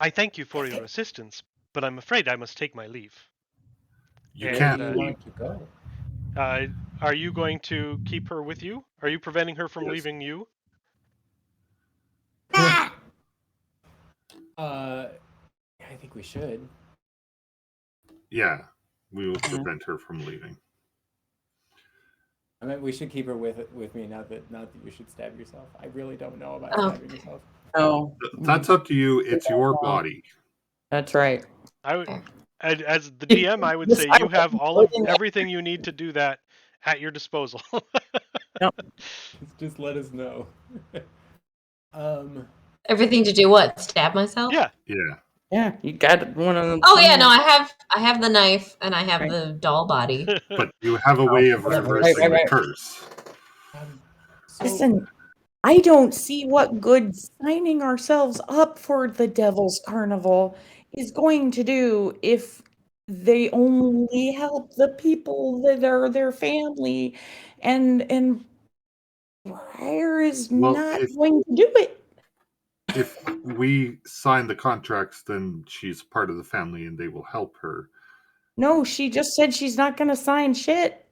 Speaker 2: I thank you for your assistance, but I'm afraid I must take my leave.
Speaker 5: You
Speaker 2: And,
Speaker 1: Where
Speaker 5: can't
Speaker 1: do you
Speaker 5: leave.
Speaker 1: want to go?
Speaker 2: Are you going to keep her with you? Are you preventing her from
Speaker 5: Yes.
Speaker 2: leaving you?
Speaker 1: I think we should.
Speaker 5: Yeah, we will prevent her from leaving.
Speaker 1: I mean, we should keep her with me. Not that you should stab yourself. I really don't know about
Speaker 3: Oh.
Speaker 1: stabbing yourself.
Speaker 4: Oh,
Speaker 5: That's up to you. It's your body.
Speaker 4: that's right.
Speaker 2: I would, as the DM, I would say you have everything you need to do that at your disposal.
Speaker 1: Just let us know.
Speaker 3: Everything to do what? Stab myself?
Speaker 2: Yeah.
Speaker 5: Yeah.
Speaker 4: Yeah, you got one of them.
Speaker 3: Oh yeah, no, I have the knife and I have
Speaker 4: Right.
Speaker 3: the doll body.
Speaker 5: But you have a way of reversing the curse.
Speaker 1: So,
Speaker 4: Listen, I don't see what good signing ourselves up for the Devil's Carnival is going to do if they only help the people that are their family, and Briar is
Speaker 5: Well,
Speaker 4: not going to do it.
Speaker 5: if we sign the contracts, then she's part of the family and they will help her.
Speaker 4: No, she just said she's not going to sign shit.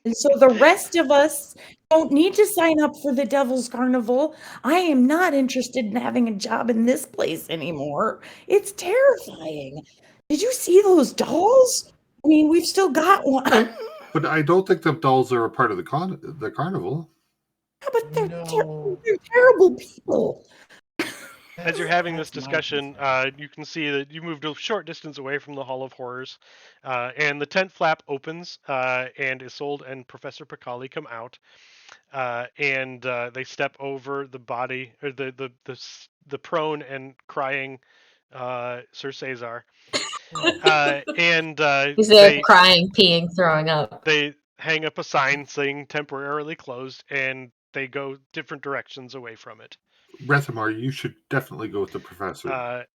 Speaker 4: And so the rest of us don't need to sign up for the Devil's Carnival. I am not interested in having a job in this place anymore. It's terrifying. Did you see those dolls? I mean, we've still got one.
Speaker 5: But I don't think the dolls are a part of the carnival.
Speaker 4: Yeah, but they're
Speaker 1: No.
Speaker 4: they're terrible people.
Speaker 2: As you're having this
Speaker 1: That's my
Speaker 2: discussion, you can see that you moved a short distance away from the Hall of Horrors, and the tent flap opens, and Isolde and Professor Picali come out, and they step over the body, or the prone and crying Sir Cesar, and
Speaker 3: He's there
Speaker 2: they
Speaker 3: crying, peeing, throwing up.
Speaker 2: they hang up a sign saying temporarily closed, and they go different directions away from it.
Speaker 5: Ethemere, you should definitely go with the professor.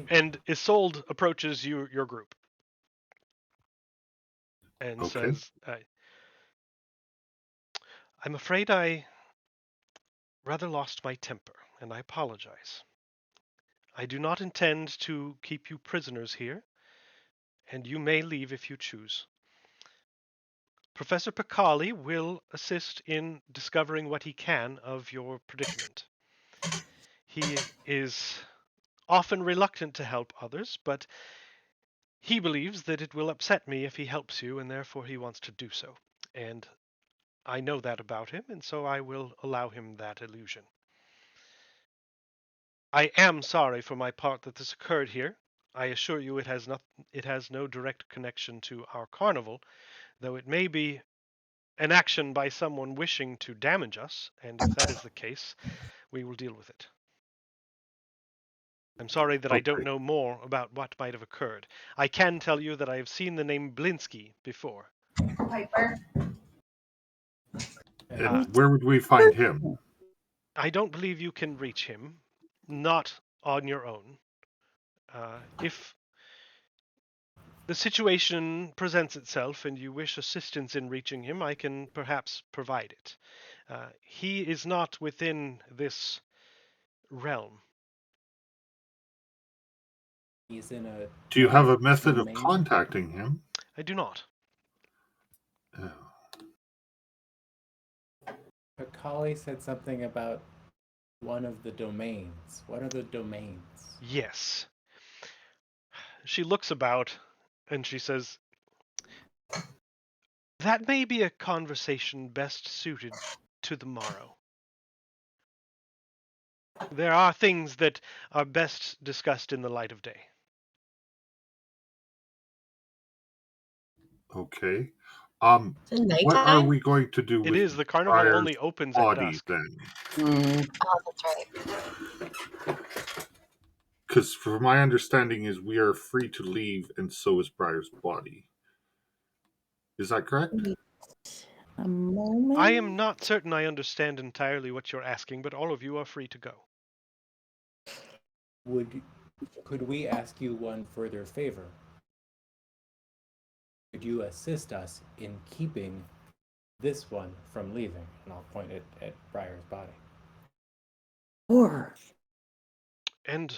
Speaker 2: And Isolde approaches your group and says, I'm afraid I rather lost my temper, and I apologize. I do not intend to keep you prisoners here, and you may leave if you choose. Professor Picali will assist in discovering what he can of your predicament. He is often reluctant to help others, but he believes that it will upset me if he helps you, and therefore he wants to do so. And I know that about him, and so I will allow him that illusion. I am sorry for my part that this occurred here. I assure you it has no direct connection to our carnival, though it may be an action by someone wishing to damage us, and if that is the case, we will deal with it. I'm sorry that I don't know more about what might have occurred. I can tell you that I have seen the name Blinsky before.
Speaker 3: Piper.
Speaker 5: And where would we find him?
Speaker 2: I don't believe you can reach him, not on your own. If the situation presents itself and you wish assistance in reaching him, I can perhaps provide it. He is not within this realm.
Speaker 1: He's in a.
Speaker 5: Do you have a method of
Speaker 1: domain?
Speaker 5: contacting him?
Speaker 2: I do not.
Speaker 5: Oh.
Speaker 1: Picali said something about one of the domains. What are the domains?
Speaker 2: Yes. She looks about and she says, That may be a conversation best suited to the morrow. There are things that are best discussed in the light of day.
Speaker 5: Okay.
Speaker 3: Is it
Speaker 5: What are
Speaker 3: nighttime?
Speaker 5: we going to do
Speaker 2: It
Speaker 5: with
Speaker 2: is. The carnival
Speaker 5: Briar's
Speaker 2: only opens at
Speaker 5: body
Speaker 2: dusk.
Speaker 5: then?
Speaker 3: Oh, that's right.
Speaker 5: Because from my understanding is we are free to leave, and so is Briar's body. Is that correct?
Speaker 4: A moment.
Speaker 2: I am not certain I understand entirely what you're asking, but all of you are free to go.
Speaker 1: Could we ask you one further favor? Could you assist us in keeping this one from leaving? And I'll point it at Briar's body.
Speaker 4: Or
Speaker 2: And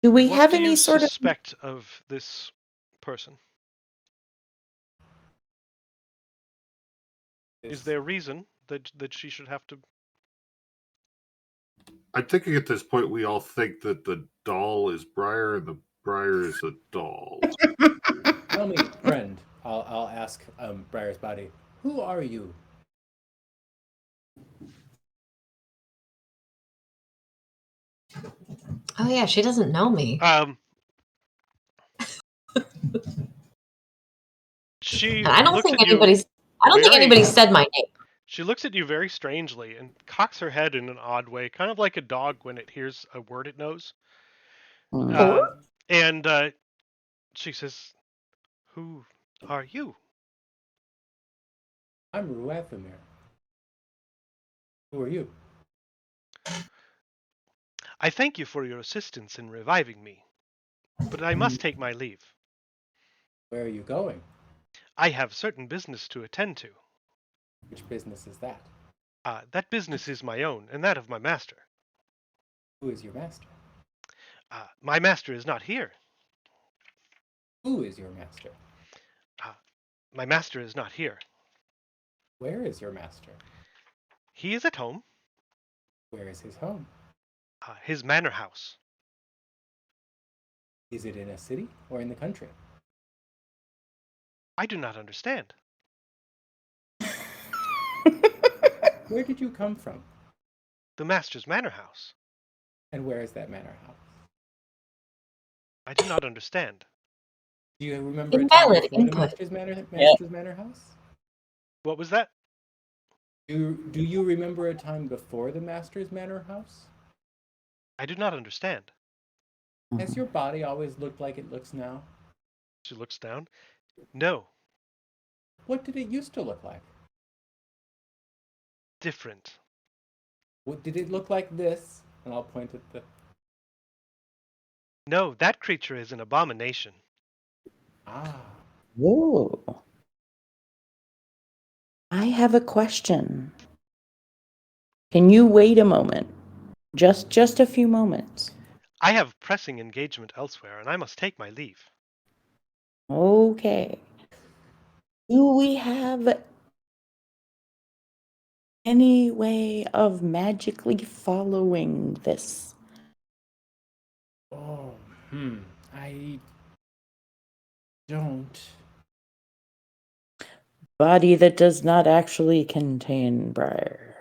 Speaker 4: do we
Speaker 2: what
Speaker 4: have
Speaker 2: do
Speaker 4: any
Speaker 2: you
Speaker 4: sort of
Speaker 2: suspect of this person? Is there a reason that she should have to?
Speaker 5: I'm thinking at this point we all think that the doll is Briar and the Briar is a doll.
Speaker 1: Tell me, friend. I'll ask Briar's body. Who are you?
Speaker 3: Oh yeah, she doesn't know me.
Speaker 2: She
Speaker 3: And I don't
Speaker 2: looks
Speaker 3: think
Speaker 2: at you.
Speaker 3: anybody said my name.
Speaker 2: She looks at you very strangely and cocks her head in an odd way, kind of like a dog when it hears a word it knows.
Speaker 3: Or?
Speaker 2: And she says, "Who are you?"
Speaker 1: I'm Rue Ethemere. Who are you?
Speaker 2: I thank you for your assistance in reviving me, but I must take my leave.
Speaker 1: Where are you going?
Speaker 2: I have certain business to attend to.
Speaker 1: Which business is that?
Speaker 2: That business is my own, and that of my master.
Speaker 1: Who is your master?
Speaker 2: My master is not here.
Speaker 1: Who is your master?
Speaker 2: My master is not here.
Speaker 1: Where is your master?
Speaker 2: He is at home.
Speaker 1: Where is his home?
Speaker 2: His manor house.
Speaker 1: Is it in a city or in the country?
Speaker 2: I do not understand.
Speaker 1: Where did you come from?
Speaker 2: The master's manor house.
Speaker 1: And where is that manor house?
Speaker 2: I do not understand.
Speaker 1: Do you remember a time
Speaker 3: Invalid
Speaker 1: before the
Speaker 3: input.
Speaker 1: master's manor house?
Speaker 2: What was that?
Speaker 1: Do you remember a time before the master's manor house?
Speaker 2: I do not understand.
Speaker 1: Has your body always looked like it looks now?
Speaker 2: She looks down. No,
Speaker 1: What did it used to look like?
Speaker 2: different.
Speaker 1: What did it look like this? And I'll point at the...
Speaker 2: No, that creature is an abomination.
Speaker 1: Ah.
Speaker 4: Whoa. I have a question. Can you wait a moment? Just a few moments.
Speaker 2: I have pressing engagement elsewhere, and I must take my leave.
Speaker 4: Okay. Do we have any way of magically following this?
Speaker 1: Oh, I don't.
Speaker 4: Body that does not actually contain Briar.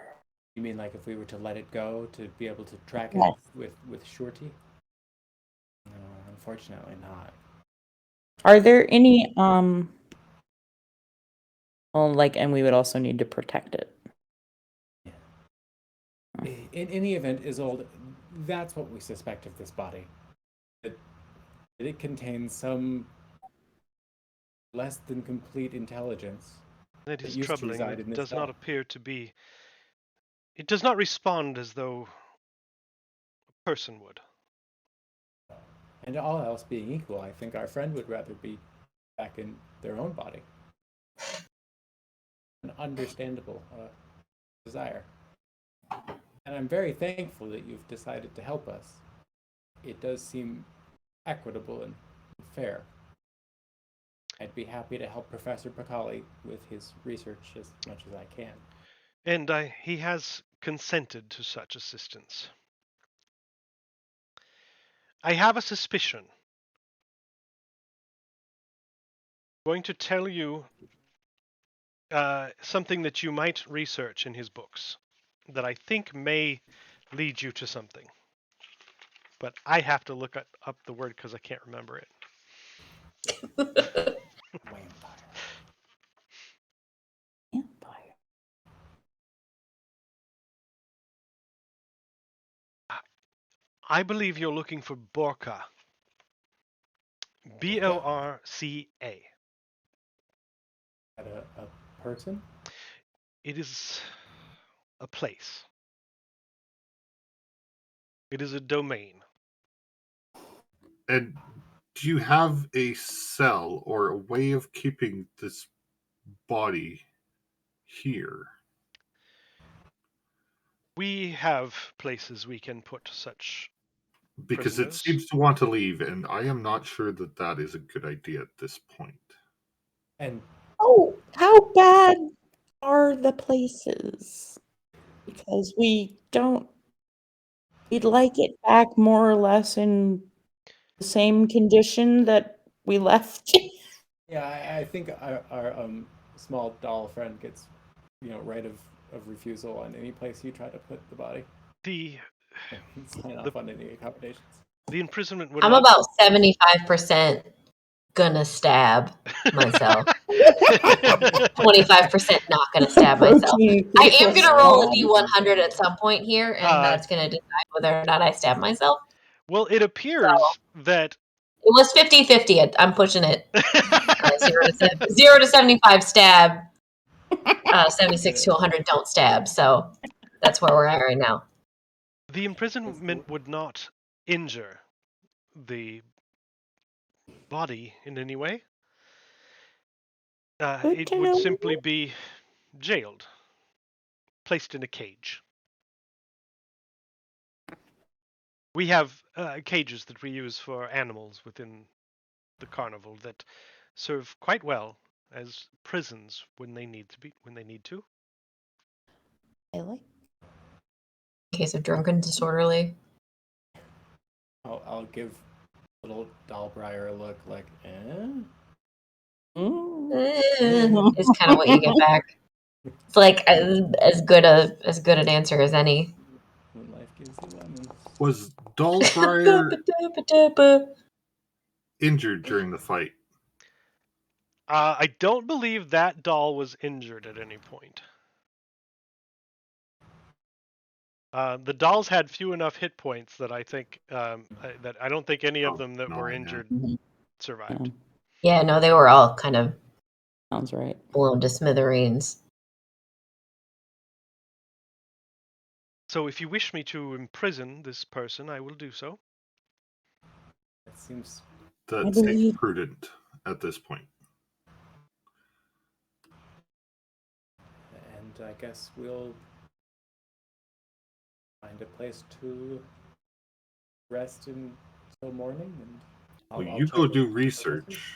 Speaker 1: You mean like if we were to let it go to be able to track
Speaker 4: Yes.
Speaker 1: it with Shorty? No, unfortunately not.
Speaker 4: Are there any well, and we would also need to protect it.
Speaker 1: In any event, Isolde, that's what we suspect of this body. That it contains some less than complete intelligence.
Speaker 2: It is
Speaker 1: It used to
Speaker 2: troubling.
Speaker 1: reside in
Speaker 2: It
Speaker 1: this
Speaker 2: does not
Speaker 1: doll.
Speaker 2: appear to be. It does not respond as though a person would.
Speaker 1: And all else being equal, I think our friend would rather be back in their own body. An understandable desire. And I'm very thankful that you've decided to help us. It does seem equitable and fair. I'd be happy to help Professor Pacali with his research as much as I can.
Speaker 2: And he has consented to such assistance. I have a suspicion. I'm going to tell you something that you might research in his books that I think may lead you to something. But I have to look up the word because I can't remember it.
Speaker 1: Vampire.
Speaker 4: Vampire.
Speaker 2: I believe you're looking for Borca. Borca.
Speaker 1: A person?
Speaker 2: It is a place. It is a domain.
Speaker 5: And do you have a cell or a way of keeping this body here?
Speaker 2: We have places we can put such
Speaker 5: Because
Speaker 2: prisoners.
Speaker 5: it seems to want to leave, and I am not sure that that is a good idea at this point.
Speaker 1: And
Speaker 4: Oh, how bad are the places? Because we'd like it back more or less in the same condition that we left.
Speaker 1: yeah, I think our small doll friend gets, right of refusal on any place you try to put the body.
Speaker 2: The
Speaker 1: Sign off on any accommodations.
Speaker 2: the imprisonment would
Speaker 3: I'm
Speaker 2: not.
Speaker 3: about 75% gonna stab myself. 25% not gonna stab myself. I am gonna roll a D100 at some point here, and that's gonna decide whether or not I stab myself.
Speaker 2: Well, it appears that
Speaker 3: It was 50-50. I'm pushing it. 0 to 75 stab. 76 to 100 don't stab. So that's where we're at right now.
Speaker 2: the imprisonment would not injure the body in any way. It would simply be jailed, placed in a cage. We have cages that we use for animals within the carnival that serve quite well as prisons when they need to.
Speaker 4: I like.
Speaker 3: In case of drunken disorderly.
Speaker 1: I'll give little Dollbriar a look like,
Speaker 3: Is kind of what you get back. It's like as good an answer as any.
Speaker 1: When life gives you lemons.
Speaker 5: Was Dollbriar injured during the fight?
Speaker 2: I don't believe that doll was injured at any point. The dolls had few enough hit points that I think that I don't think any of them that were injured survived.
Speaker 3: Yeah, no, they were all kind of
Speaker 4: Sounds right.
Speaker 3: blown to smithereens.
Speaker 2: So if you wish me to imprison this person, I will do so.
Speaker 1: It seems
Speaker 5: That seems prudent at this point.
Speaker 1: And I guess we'll find a place to rest until morning. And I'll
Speaker 5: You
Speaker 1: check
Speaker 5: go
Speaker 1: with
Speaker 5: do
Speaker 1: the
Speaker 5: research.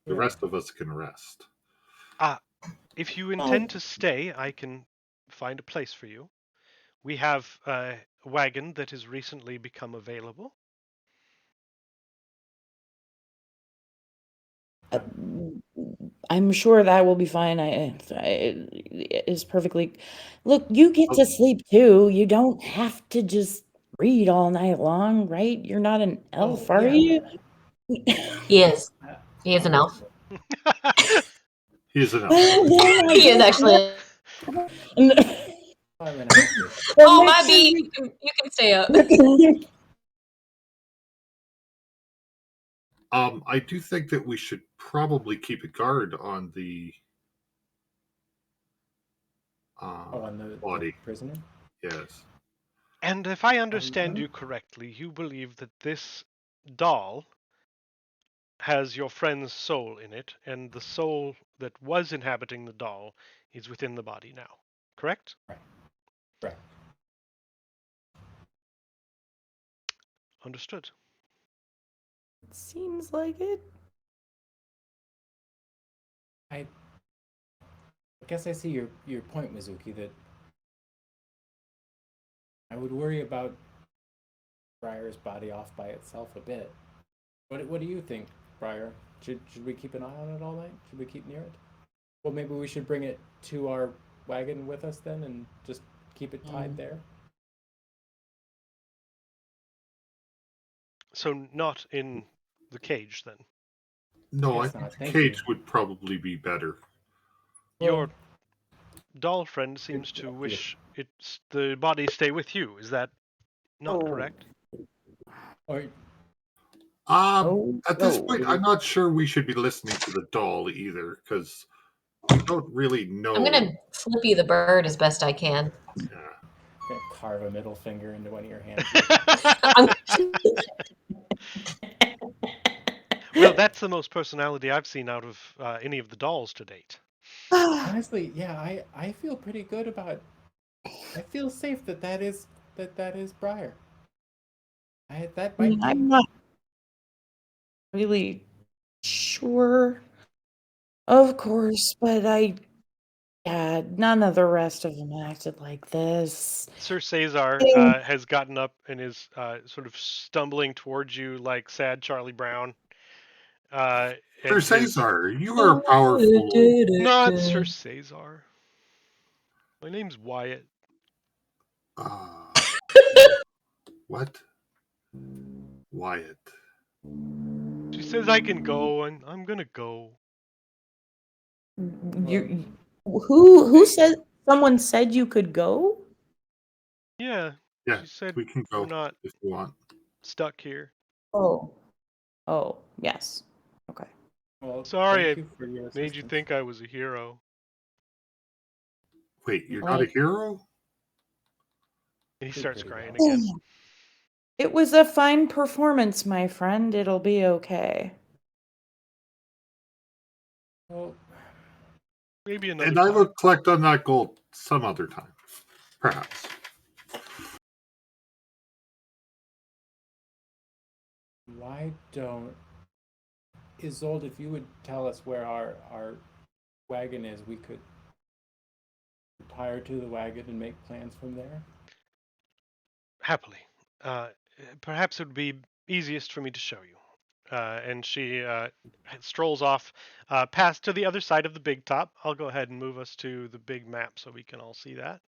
Speaker 5: The
Speaker 1: Yeah.
Speaker 5: rest of us can rest.
Speaker 2: If you intend to stay, I can find a place for you. We have a wagon that has recently become available.
Speaker 4: I'm sure that will be fine. It is perfectly. Look, you get to sleep too. You don't have to just read all night long, right? You're not an elf, are you?
Speaker 3: He is. He is an elf.
Speaker 5: He's an elf.
Speaker 3: He is actually. Oh, my bee! You can stay up.
Speaker 5: I do think that we should probably keep a guard on the
Speaker 1: on the
Speaker 5: body.
Speaker 1: prisoner?
Speaker 5: Yes.
Speaker 2: And if I understand you correctly, you believe that this doll has your friend's soul in it, and the soul that was inhabiting the doll is within the body now. Correct?
Speaker 1: Right.
Speaker 2: Understood.
Speaker 4: Seems like it.
Speaker 1: I guess I see your point, Mizuki, that I would worry about Briar's body off by itself a bit. What do you think, Briar? Should we keep an eye on it all night? Should we keep near it? Well, maybe we should bring it to our wagon with us then, and just keep it tied there.
Speaker 2: So not in the cage then.
Speaker 5: No, I
Speaker 1: Guess
Speaker 5: think
Speaker 1: not.
Speaker 5: the
Speaker 1: Thank
Speaker 5: cage
Speaker 1: you.
Speaker 5: would probably be better.
Speaker 2: Your
Speaker 1: Well,
Speaker 2: doll friend seems
Speaker 1: it's
Speaker 2: to
Speaker 1: up to you.
Speaker 2: wish the body stay with you. Is that not
Speaker 4: Oh.
Speaker 2: correct?
Speaker 1: Or
Speaker 5: At this
Speaker 4: Oh.
Speaker 5: point, I'm not sure we should be listening to the doll either, because we don't really know.
Speaker 3: I'm gonna Flippy the bird as best I can.
Speaker 5: Yeah.
Speaker 1: gonna carve a middle finger into one of your hands.
Speaker 2: Well, that's the most personality I've seen out of any of the dolls to date.
Speaker 1: Honestly, yeah, I feel pretty good about. I feel safe that is Briar. That might be.
Speaker 4: I'm not really sure, of course, but none of the rest of them acted like this.
Speaker 2: Sir Cesar
Speaker 4: Yeah.
Speaker 2: has gotten up and is sort of stumbling towards you like sad Charlie Brown.
Speaker 5: Sir
Speaker 2: And his
Speaker 5: Cesar, you are powerful.
Speaker 2: not Sir Cesar. My name's Wyatt.
Speaker 5: What? Wyatt.
Speaker 2: She says I can go, and I'm gonna go.
Speaker 4: Who said someone said you could go?
Speaker 2: Yeah,
Speaker 5: Yeah,
Speaker 2: she said
Speaker 5: we can
Speaker 2: we're
Speaker 5: go
Speaker 2: not
Speaker 5: if you want.
Speaker 2: stuck here.
Speaker 4: Oh, yes. Okay.
Speaker 1: Well,
Speaker 2: Sorry,
Speaker 1: thank
Speaker 2: I
Speaker 1: you for your
Speaker 2: made you
Speaker 1: assistance.
Speaker 2: think I was a hero.
Speaker 5: Wait, you're not a hero?
Speaker 2: And he
Speaker 1: Did
Speaker 2: starts
Speaker 1: pretty
Speaker 2: crying
Speaker 1: well.
Speaker 2: again.
Speaker 4: It was a fine performance, my friend. It'll be okay.
Speaker 1: Well,
Speaker 2: Maybe another
Speaker 5: And I
Speaker 2: time.
Speaker 5: will collect on that gold some other time. Perhaps.
Speaker 1: why don't Isolde, if you would tell us where our wagon is, we could retire to the wagon and make plans from there.
Speaker 2: Happily. Perhaps it would be easiest for me to show you. And she strolls off past to the other side of the big top. I'll go ahead and move us to the big map so we can all see that.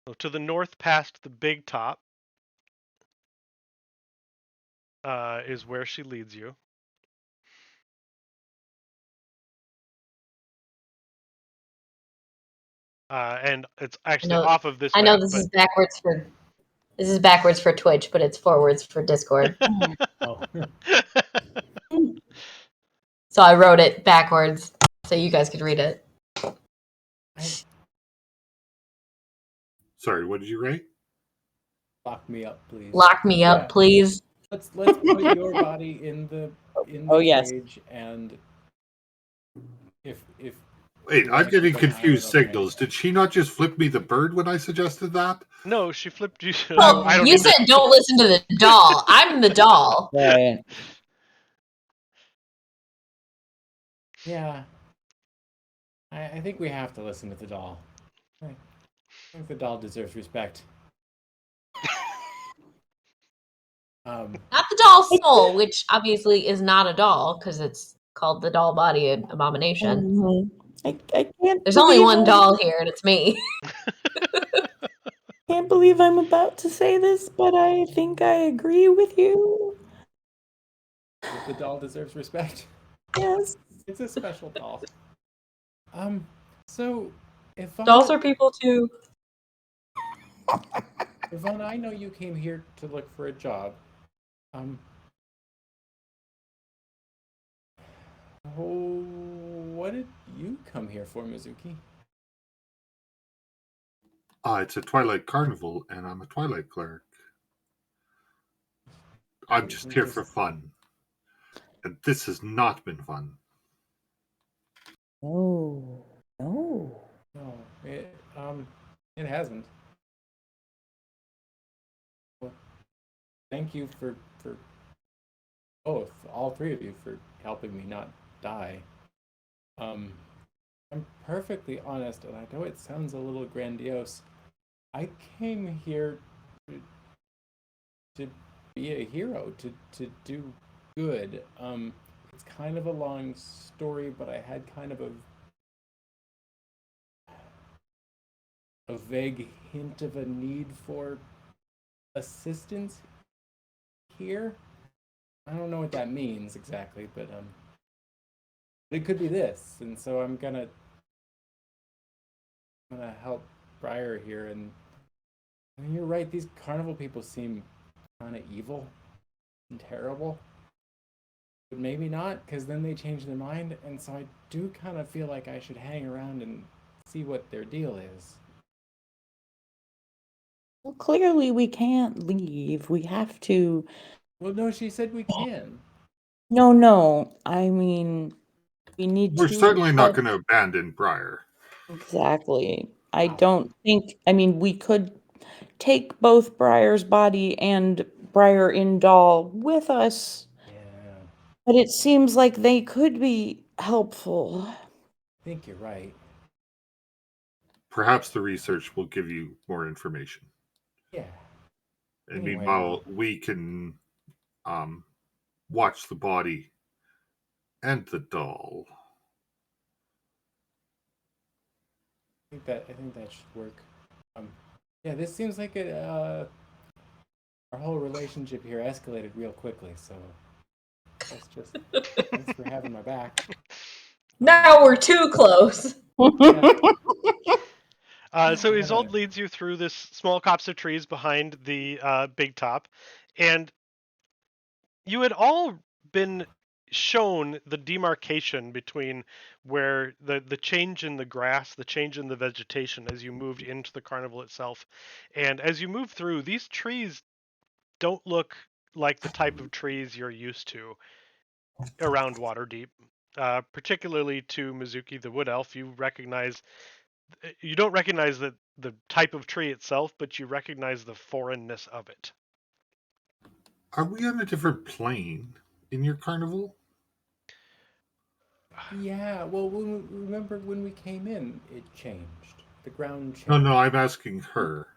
Speaker 2: So to the north past the big top is where she leads you. And it's actually off of this
Speaker 3: I know
Speaker 2: map.
Speaker 3: this is backwards for Twitch, but it's forwards for Discord.
Speaker 1: Oh,
Speaker 3: So I wrote it backwards so you guys could read it.
Speaker 5: Sorry, what did you write?
Speaker 1: lock me up, please.
Speaker 3: Lock me
Speaker 1: Yeah.
Speaker 3: up, please.
Speaker 1: Let's put your body in the
Speaker 4: yes.
Speaker 1: cage, and if
Speaker 5: Wait,
Speaker 1: you
Speaker 5: I'm
Speaker 1: wanna
Speaker 5: getting
Speaker 1: keep an eye on
Speaker 5: confused
Speaker 1: it, okay.
Speaker 5: signals. Did she not just flip me the bird when I suggested that?
Speaker 2: No, she flipped you.
Speaker 3: Well,
Speaker 2: I don't
Speaker 3: you
Speaker 2: need to-
Speaker 3: said don't listen to the doll. I'm the doll.
Speaker 4: Right.
Speaker 1: Yeah, I think we have to listen to the doll. I think the doll deserves respect.
Speaker 3: Not the doll soul, which obviously is not a doll because it's called the doll body abomination.
Speaker 4: Mhm. I can't.
Speaker 3: There's only
Speaker 4: believe
Speaker 3: one
Speaker 4: I'm-
Speaker 3: doll here, and it's me.
Speaker 4: Can't believe I'm about to say this, but I think I agree with you.
Speaker 1: The doll deserves respect.
Speaker 4: Yes.
Speaker 1: It's a special doll. So
Speaker 3: Dolls are people too.
Speaker 1: Yvonne, I know you came here to look for a job. What did you come here for, Mizuki?
Speaker 5: It's a Twilight Carnival, and I'm a Twilight cleric. I'm just here for fun. And this has not been fun.
Speaker 4: No.
Speaker 1: No, it hasn't. Well, thank you for both, all three of you, for helping me not die. I'm perfectly honest, and I know it sounds a little grandiose. I came here to be a hero, to do good. It's kind of a long story, but I had kind of a vague hint of a need for assistance here. I don't know what that means exactly, but it could be this, and so I'm gonna help Briar here. And I mean, you're right; these carnival people seem kind of evil and terrible, but maybe not, because then they change their mind, and so I do kind of feel like I should hang around and see what their deal is.
Speaker 4: Well, clearly we can't leave. We have to.
Speaker 1: Well, no, she said we can.
Speaker 4: No, no. I mean, we need
Speaker 5: We're
Speaker 4: to
Speaker 5: certainly not
Speaker 4: help.
Speaker 5: going to abandon Briar.
Speaker 4: Exactly. I
Speaker 1: Wow.
Speaker 4: don't think, I mean, we could take both Briar's body and Briar in doll with us,
Speaker 1: Yeah,
Speaker 4: but it seems like they could be helpful.
Speaker 1: I think you're right.
Speaker 5: Perhaps the research will give you more information.
Speaker 1: Yeah.
Speaker 5: And
Speaker 1: Anyway,
Speaker 5: meanwhile, we can um, watch the body and the doll.
Speaker 1: I think that should work. Um, yeah, this seems like our whole relationship here escalated real quickly. So that's just thanks for having my back.
Speaker 3: Now we're too close.
Speaker 1: Yeah,
Speaker 2: So
Speaker 1: I
Speaker 2: Isolde
Speaker 1: gotta.
Speaker 2: leads you through this small copse of trees behind the big top, and you had all been shown the demarcation between where the change in the grass, the change in the vegetation as you moved into the carnival itself. And as you move through, these trees don't look like the type of trees you're used to around Waterdeep. Particularly to Mizuki the Wood Elf, you don't recognize the type of tree itself, but you recognize the foreignness of it.
Speaker 5: Are we on a different plane in your carnival?
Speaker 1: Yeah. Well, remember when we came in, it changed. The ground
Speaker 5: No,
Speaker 1: changed.
Speaker 5: no, I'm asking her.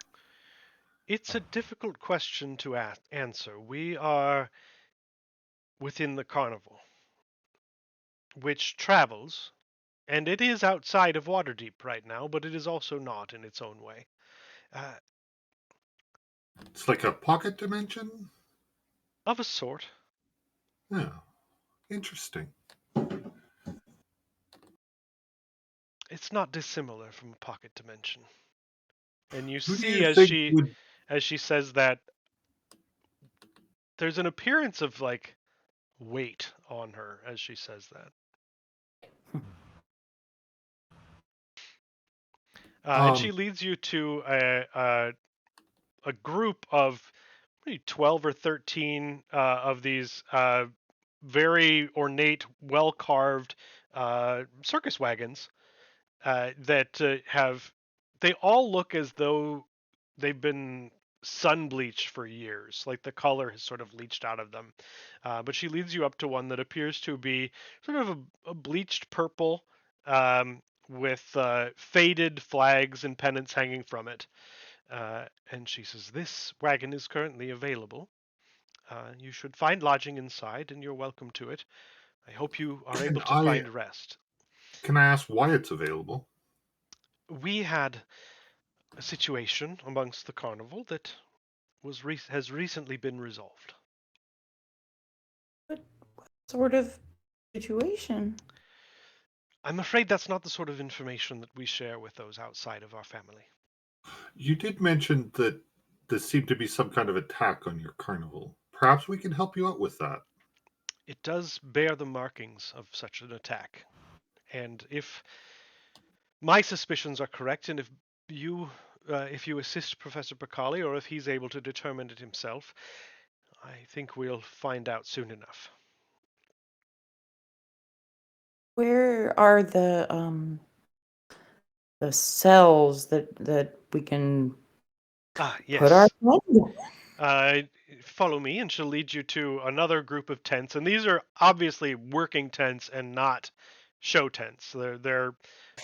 Speaker 2: It's a difficult question to answer. We are within the carnival, which travels, and it is outside of Waterdeep right now, but it is also not in its own way. Uh,
Speaker 5: It's like a pocket dimension?
Speaker 2: of a sort.
Speaker 5: Yeah, interesting.
Speaker 2: It's not dissimilar from a pocket dimension. And you
Speaker 5: Who do
Speaker 2: see
Speaker 5: you think would.
Speaker 2: as she says that there's an appearance of like weight on her as she says that. And she
Speaker 5: Um,
Speaker 2: leads you to a group of maybe 12 or 13 of these very ornate, well carved circus wagons that they all look as though they've been sun bleached for years. Like the color has sort of leached out of them. But she leads you up to one that appears to be sort of a bleached purple with faded flags and pennants hanging from it. And she says, "This wagon is currently available. You should find lodging inside, and you're welcome to it. I hope you are
Speaker 5: can
Speaker 2: able to
Speaker 5: I
Speaker 2: find rest."
Speaker 5: can I ask why it's available?
Speaker 2: We had a situation amongst the carnival that has recently been resolved.
Speaker 4: What sort of situation?
Speaker 2: I'm afraid that's not the sort of information that we share with those outside of our family.
Speaker 5: You did mention that there seemed to be some kind of attack on your carnival. Perhaps we can help you out with that.
Speaker 2: It does bear the markings of such an attack. And if my suspicions are correct, and if you assist Professor Berkali, or if he's able to determine it himself, I think we'll find out soon enough.
Speaker 4: Where are the cells that we can put our
Speaker 2: Yes.
Speaker 4: friend?
Speaker 2: Uh, Follow me, and she'll lead you to another group of tents. And these are obviously working tents and not show tents. They're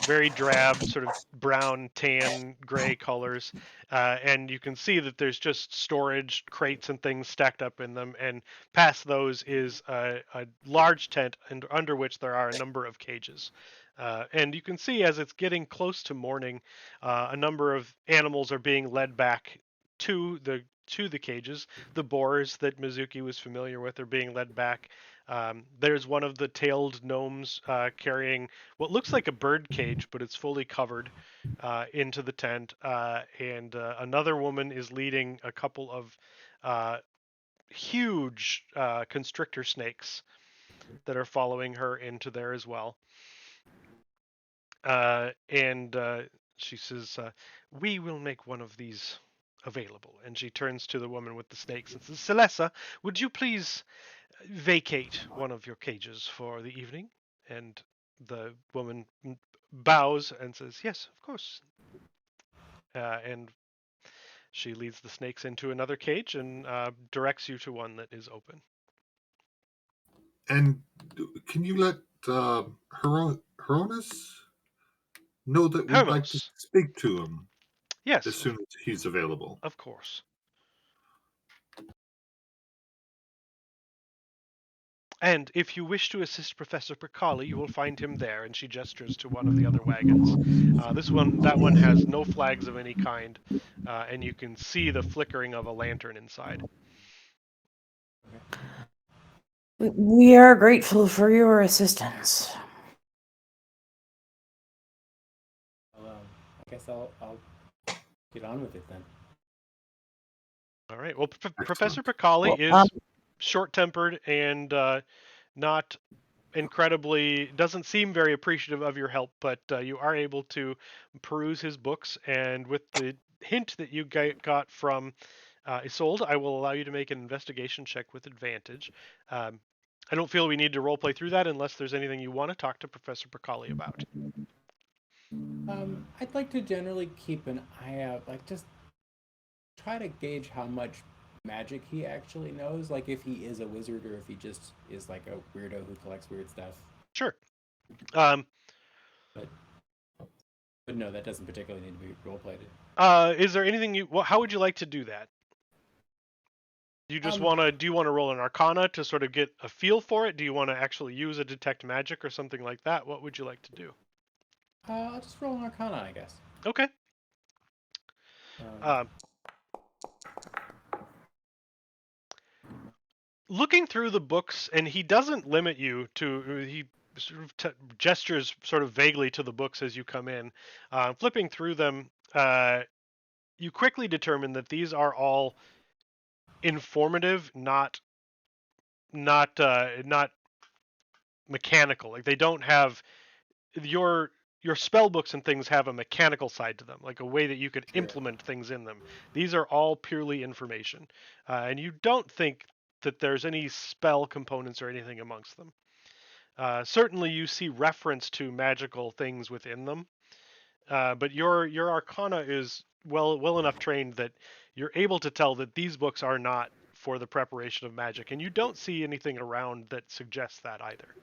Speaker 2: very drab, sort of brown, tan, gray colors, and you can see that there's just storage crates and things stacked up in them. And past those is a large tent, under which there are a number of cages. And you can see as it's getting close to morning, a number of animals are being led back to the cages. The boars that Mizuki was familiar with are being led back. There's one of the tailed gnomes carrying what looks like a bird cage, but it's fully covered into the tent. And another woman is leading a couple of huge constrictor snakes that are following her into there as well. And she says, "We will make one of these available." And she turns to the woman with the snakes and says, "Celessa, would you please vacate one of your cages for the evening?" And the woman bows and says, "Yes, of course." And she leads the snakes into another cage and directs you to one that is open.
Speaker 5: And can you let Hronis know that we'd like to
Speaker 2: Hermos,
Speaker 5: speak to him
Speaker 2: yes,
Speaker 5: as soon as he's available?
Speaker 2: of course. And if you wish to assist Professor Percali, you will find him there. And she gestures to one of the other wagons. That one has no flags of any kind, and you can see the flickering of a lantern inside.
Speaker 4: We are grateful for your assistance.
Speaker 1: Well, I guess I'll get on with it then.
Speaker 2: All right. Well,
Speaker 5: Excellent.
Speaker 2: Professor Percali
Speaker 4: Well,
Speaker 2: is short-tempered and not incredibly, doesn't seem very appreciative of your help, but you are able to peruse his books, and with the hint that you got from Isolde, I will allow you to make an investigation check with advantage. I don't feel we need to roleplay through that unless there's anything you want to talk to Professor Percali about.
Speaker 1: I'd like to generally keep an eye out, like just try to gauge how much magic he actually knows, like if he is a wizard or if he just is like a weirdo who collects weird stuff.
Speaker 2: Sure.
Speaker 1: But no, that doesn't particularly need to be roleplayed.
Speaker 2: Is there anything how would you like to do that? Do you just want to roll an Arcana to sort of get a feel for it? Do you want to actually use a detect magic or something like that? What would you like to do?
Speaker 1: I'll just roll an Arcana, I guess.
Speaker 2: Okay. Looking through the books, and he doesn't limit you to, he sort of gestures sort of vaguely to the books as you come in. Flipping through them, you quickly determine that these are all informative, not mechanical. Like they don't have your spell books and things have a mechanical side to them, like a way that you could implement things in them. These are all purely information, and you don't think that there's any spell components or anything amongst them. Certainly, you see reference to magical things within them, but your Arcana is well enough trained that you're able to tell that these books are not for the preparation of magic, and you don't see anything around that suggests that either.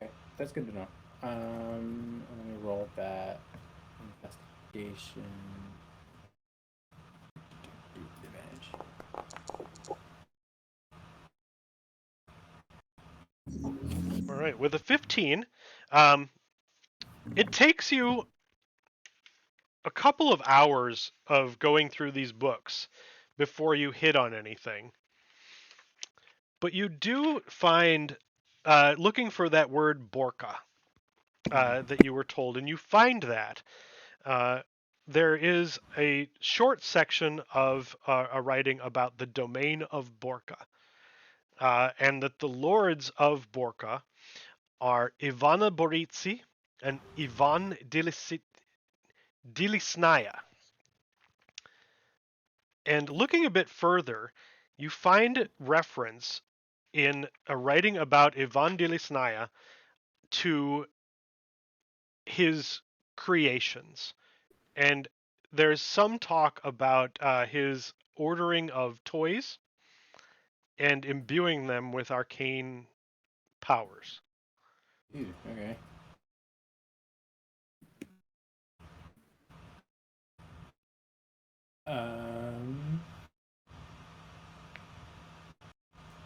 Speaker 1: Okay, that's good to know. Let me roll that investigation.
Speaker 2: All right, with a 15, it takes you a couple of hours of going through these books before you hit on anything. But you do find, looking for that word Borka that you were told, and you find that. There is a short section of a writing about the domain of Borka, and that the lords of Borka are Ivana Boritsi and Ivan Dilisnaya. And looking a bit further, you find reference in a writing about Ivan Dilisnaya to his creations. And there's some talk about his ordering of toys and imbuing them with arcane powers.
Speaker 1: Ooh, okay.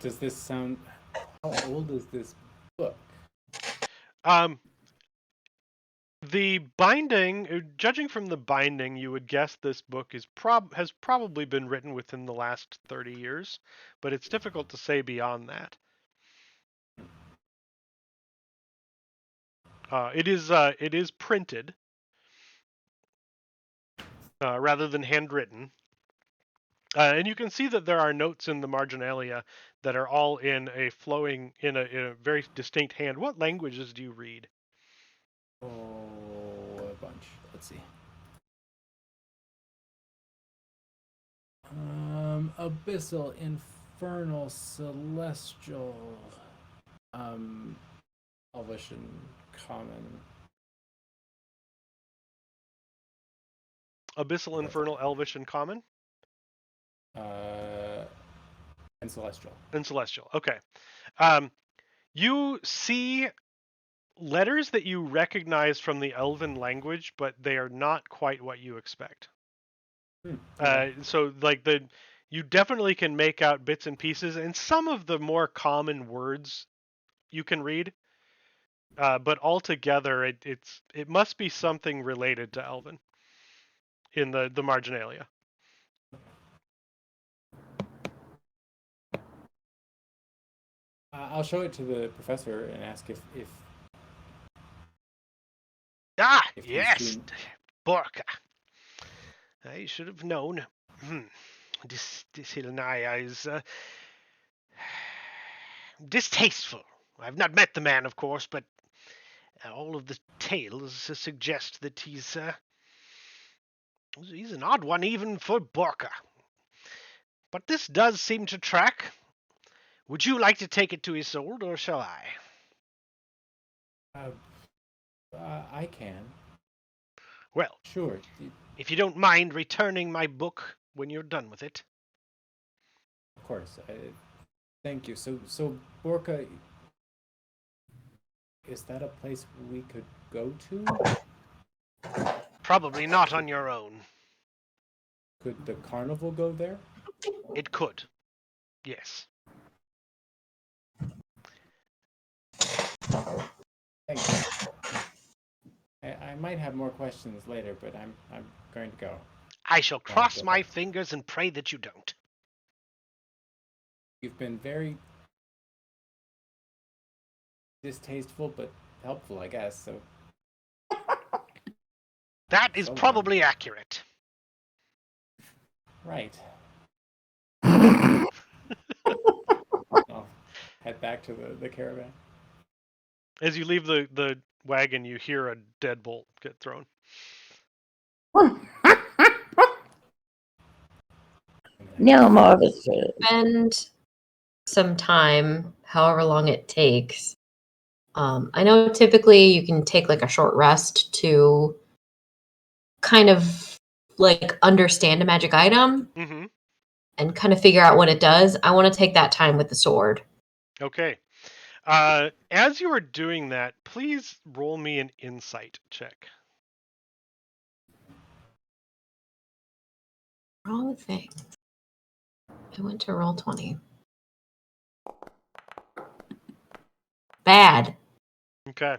Speaker 1: Does this sound? How old is this book?
Speaker 2: The binding, judging from the binding, you would guess this book is has probably been written within the last 30 years, but it's difficult to say beyond that. It is printed rather than handwritten. And you can see that there are notes in the marginalia that are all in a flowing, in a very distinct hand. What languages do you read?
Speaker 1: Oh, a bunch. Let's see. Abyssal, infernal, celestial, elvish and common.
Speaker 2: Abyssal, infernal, elvish, and common?
Speaker 1: And celestial.
Speaker 2: And celestial. Okay. You see letters that you recognize from the elven language, but they are not quite what you expect. So like you definitely can make out bits and pieces, and some of the more common words you can read, but altogether it must be something related to elven in the marginalia.
Speaker 1: I'll show it to the professor and ask if if he's
Speaker 2: Yes,
Speaker 1: seen-
Speaker 2: Borka. I should have known. This Hilanaya is distasteful. I've not met the man, of course, but all of the tales suggest that he's an odd one even for Borka. But this does seem to track. Would you like to take it to Isolde, or shall I?
Speaker 1: I can.
Speaker 2: Well,
Speaker 1: Sure.
Speaker 2: if you don't mind returning my book when you're done with it.
Speaker 1: Of course. Thank you. So Borka, is that a place we could go to?
Speaker 2: Probably not on your own.
Speaker 1: Could the carnival go there?
Speaker 2: It could. Yes.
Speaker 1: Thank you. I might have more questions later, but I'm going to go.
Speaker 2: I shall cross my fingers and pray that you don't.
Speaker 1: You've been very distasteful, but helpful, I guess. So
Speaker 2: That is probably accurate.
Speaker 1: right. I'll head back to the caravan.
Speaker 2: As you leave the wagon, you hear a deadbolt get thrown.
Speaker 4: No more of this food.
Speaker 3: Spend some time, however long it takes. I know typically you can take like a short rest to kind of like understand a magic item
Speaker 2: Mm-hmm.
Speaker 3: and kind of figure out what it does. I want to take that time with the sword.
Speaker 2: Okay. As you are doing that, please roll me an insight check.
Speaker 3: Wrong thing. I went to roll 20. Bad.
Speaker 2: Okay.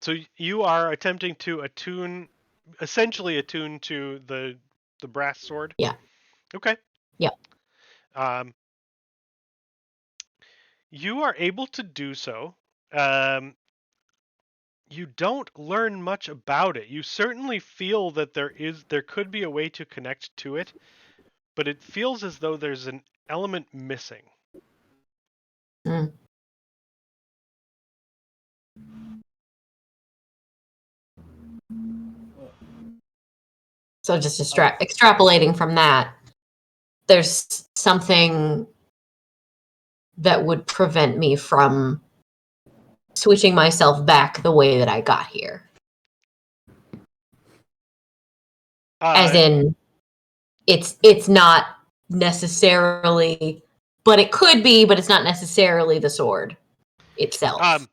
Speaker 2: So you are attempting to essentially attune to the brass sword?
Speaker 3: Yeah.
Speaker 2: Okay.
Speaker 3: Yeah.
Speaker 2: You are able to do so. You don't learn much about it. You certainly feel that there could be a way to connect to it, but it feels as though there's an element missing.
Speaker 3: Mm. So just extrapolating from that, there's something that would prevent me from switching myself back the way that I got here. As in, it's not necessarily, but it could be, but it's not necessarily the sword. itself.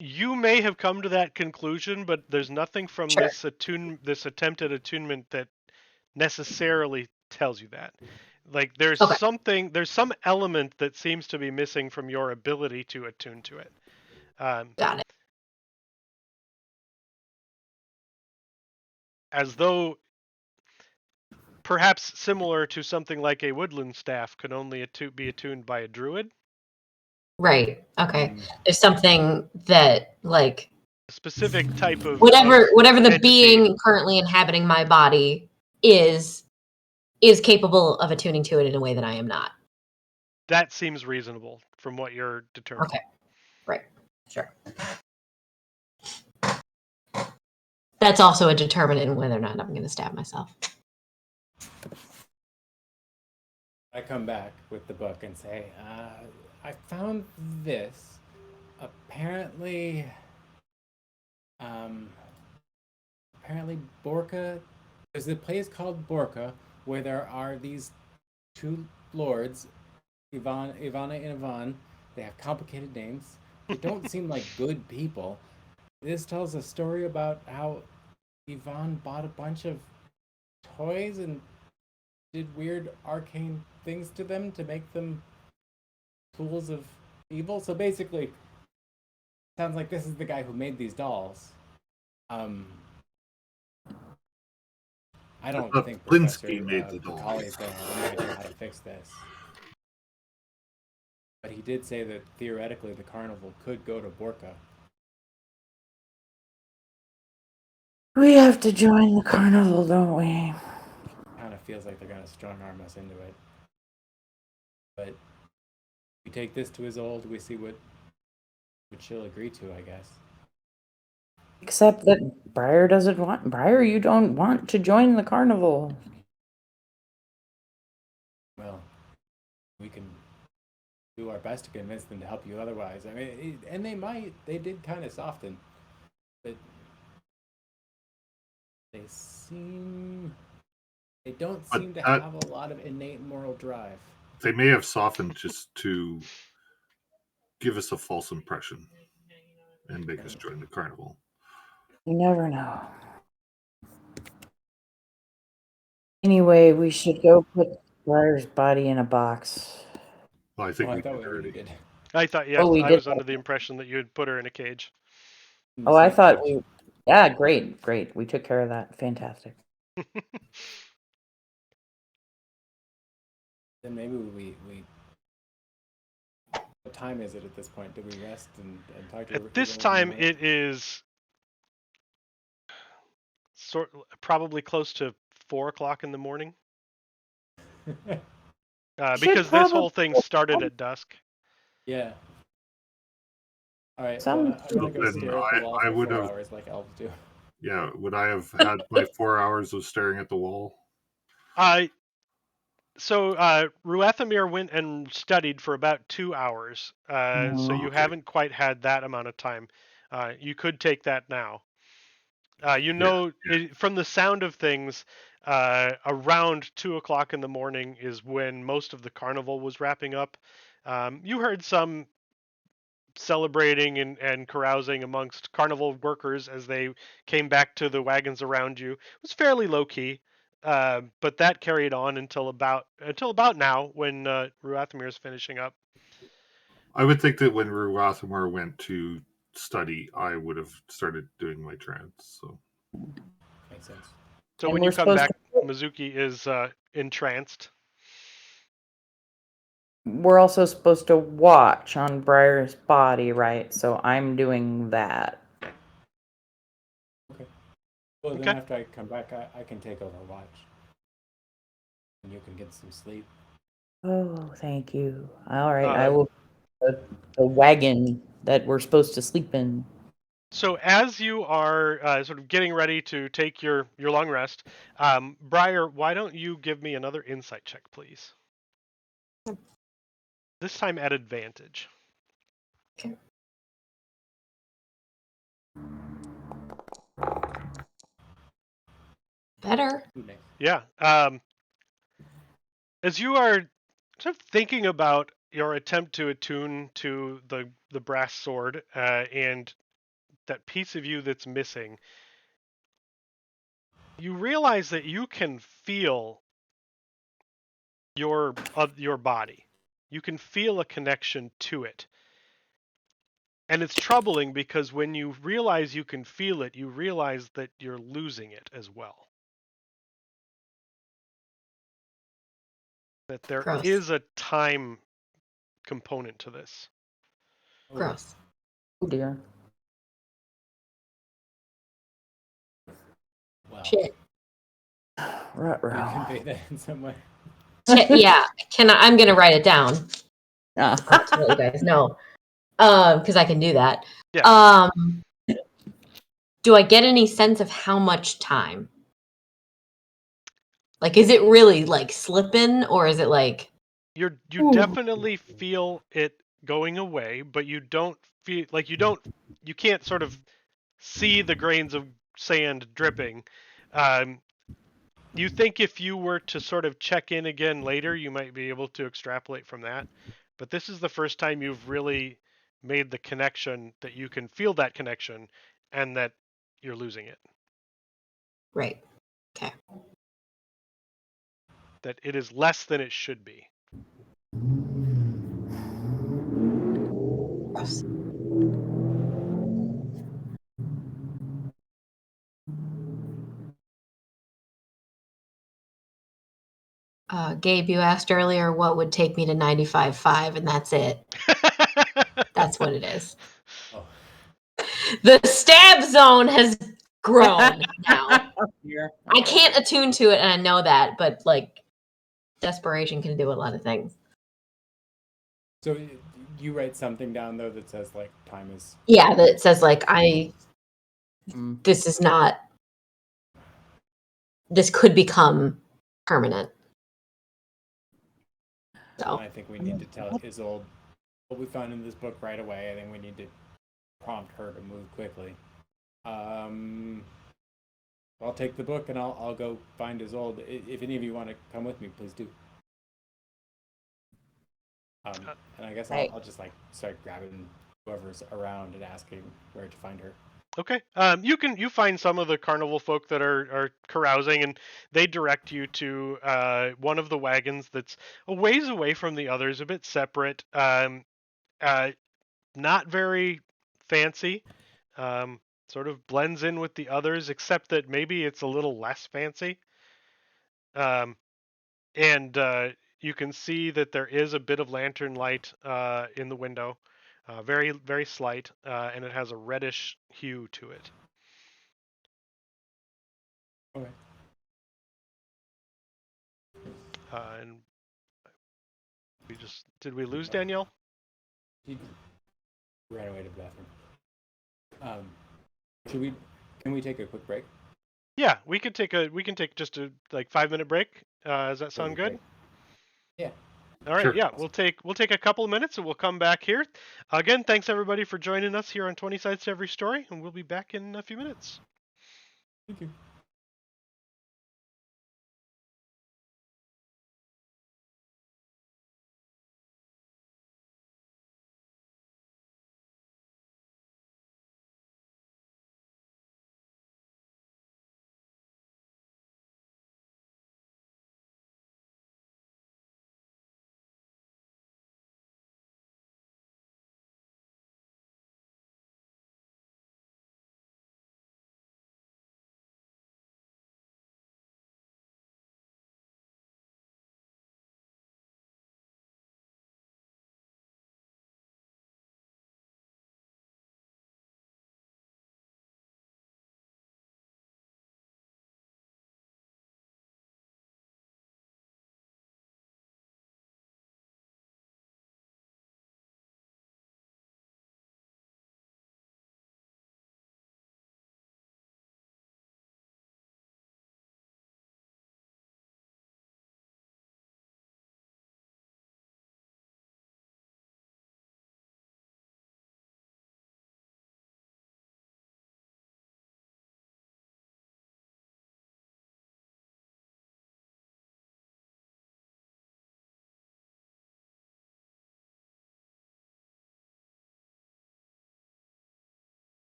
Speaker 2: You may have come to that conclusion, but there's nothing from
Speaker 3: Sure.
Speaker 2: this attempt at attunement that necessarily tells you that. Like there's
Speaker 3: Okay.
Speaker 2: some element that seems to be missing from your ability to attune to it.
Speaker 3: Got it.
Speaker 2: As though perhaps similar to something like a woodland staff could only be attuned by a druid.
Speaker 3: Right. Okay. There's something that like
Speaker 2: A specific type of
Speaker 3: whatever the
Speaker 2: entity.
Speaker 3: being currently inhabiting my body is capable of attuning to it in a way that I am not.
Speaker 2: That seems reasonable from what you're determining.
Speaker 3: Okay. Right. Sure. That's also a determinant in whether or not I'm going to stab myself.
Speaker 1: I come back with the book and say, I found this. Apparently Borka, there's a place called Borka where there are these two lords, Ivana and Ivan. They have complicated names. They don't seem like good people. This tells a story about how Ivan bought a bunch of toys and did weird arcane things to them to make them tools of evil. So basically, sounds like this is the guy who made these dolls. I don't think Professor
Speaker 5: Blinsky made the doll.
Speaker 1: Macaulay is going to have any idea how to fix this. But he did say that theoretically the carnival could go to Borka.
Speaker 4: We have to join the carnival, don't we?
Speaker 1: Kind of feels like they're going to strong arm us into it. But we take this to his old, we see what she'll agree to, I guess.
Speaker 4: Except that Briar doesn't want. Briar, you don't want to join the carnival.
Speaker 1: Well, we can do our best to convince them to help you otherwise. I mean, and they did kind of soften. But they don't seem to have a lot of innate moral drive.
Speaker 5: They may have softened just to give us a false impression and make us join the carnival.
Speaker 4: You never know. Anyway, we should go put Briar's body in a box.
Speaker 5: Well, I think we
Speaker 1: thought
Speaker 5: did already.
Speaker 1: did.
Speaker 2: I thought, yes,
Speaker 4: we
Speaker 2: I
Speaker 4: did
Speaker 2: was under the impression that you had put her in a cage.
Speaker 4: Oh, I thought we... Yeah, great. We took care of that. Fantastic.
Speaker 1: Then maybe we what time is it at this point? Do we rest and talk to
Speaker 2: At this time, it is probably close to 4 o'clock in the morning. Because this whole thing started at dusk.
Speaker 1: Yeah. All right.
Speaker 4: I'm
Speaker 1: gonna go stare at the wall for 4 hours like elves do.
Speaker 5: Yeah. Would I have had my 4 hours of staring at the wall?
Speaker 2: So Rue Ethemere went and studied for about 2 hours. So you haven't quite had that amount of time. You could take that now. From the sound of things, around 2 o'clock in the morning is when most of the carnival was wrapping up. You heard some celebrating and carousing amongst carnival workers as they came back to the wagons around you. It was fairly low key. But that carried on until about now when Rue Ethemere is finishing up.
Speaker 5: I would think that when Rue Ethemere went to study, I would have started doing my trance. So
Speaker 1: makes sense.
Speaker 2: So when you come back, Mizuki is entranced.
Speaker 4: We're also supposed to watch on Briar's body, right? So I'm doing that.
Speaker 1: Okay. Well, then after I come back, I can take over watch. And you can get some sleep.
Speaker 4: Oh, thank you. All right, I will the wagon that we're supposed to sleep in.
Speaker 2: So as you are sort of getting ready to take your long rest, Briar, why don't you give me another insight check, please? This time at advantage.
Speaker 3: Okay. Better.
Speaker 2: Yeah. As you are sort of thinking about your attempt to attune to the brass sword and that piece of you that's missing, you realize that you can feel your body. You can feel a connection to it. And it's troubling because when you realize you can feel it, you realize that you're losing it as well. That there
Speaker 3: Gross.
Speaker 2: is a time component to this.
Speaker 3: Gross.
Speaker 4: Oh dear.
Speaker 1: Well,
Speaker 3: Shit.
Speaker 4: Right,
Speaker 1: can you convey that in some way?
Speaker 3: Yeah. I'm gonna write it down to
Speaker 4: Ah.
Speaker 3: let you guys know. Because I can do that.
Speaker 2: Yeah.
Speaker 3: Do I get any sense of how much time? Like, is it really like slipping, or is it like
Speaker 2: You
Speaker 3: Ooh.
Speaker 2: definitely feel it going away, but you don't feel like you can't sort of see the grains of sand dripping. You think if you were to sort of check in again later, you might be able to extrapolate from that. But this is the first time you've really made the connection that you can feel that connection and that you're losing it.
Speaker 3: right? Okay.
Speaker 2: That it is less than it should be.
Speaker 3: Gross. Gabe, you asked earlier what would take me to 95.5, and that's it. That's what it is.
Speaker 1: Oh,
Speaker 3: The stab zone has grown now.
Speaker 4: Here.
Speaker 3: I can't attune to it, and I know that, but like, desperation can do a lot of things.
Speaker 1: so you write something down though that says like time is.
Speaker 3: Yeah, that says like
Speaker 4: Mm.
Speaker 3: this is not. This could become permanent. So
Speaker 1: I think we need to tell Isolde what we found in this book right away. I think we need to prompt her to move quickly. I'll take the book and I'll go find Isolde. If any of you want to come with me, please do. And I guess
Speaker 4: Right.
Speaker 1: I'll just like start grabbing whoever's around and asking where to find her.
Speaker 2: Okay. You find some of the carnival folk that are carousing, and they direct you to one of the wagons that's a ways away from the others, a bit separate. Not very fancy. Sort of blends in with the others, except that maybe it's a little less fancy. And you can see that there is a bit of lantern light in the window, very very slight, and it has a reddish hue to it.
Speaker 1: Okay.
Speaker 2: And did we lose Danielle?
Speaker 1: He ran away to the bathroom. Can we take a quick break?
Speaker 2: Yeah, we can take just a 5-minute break. Does that sound good?
Speaker 1: Yeah.
Speaker 2: All right,
Speaker 5: Sure.
Speaker 2: yeah, we'll take a couple of minutes and we'll come back here. Again, thanks everybody for joining us here on 20 Sides to Every Story, and we'll be back in a few minutes.
Speaker 1: Thank you.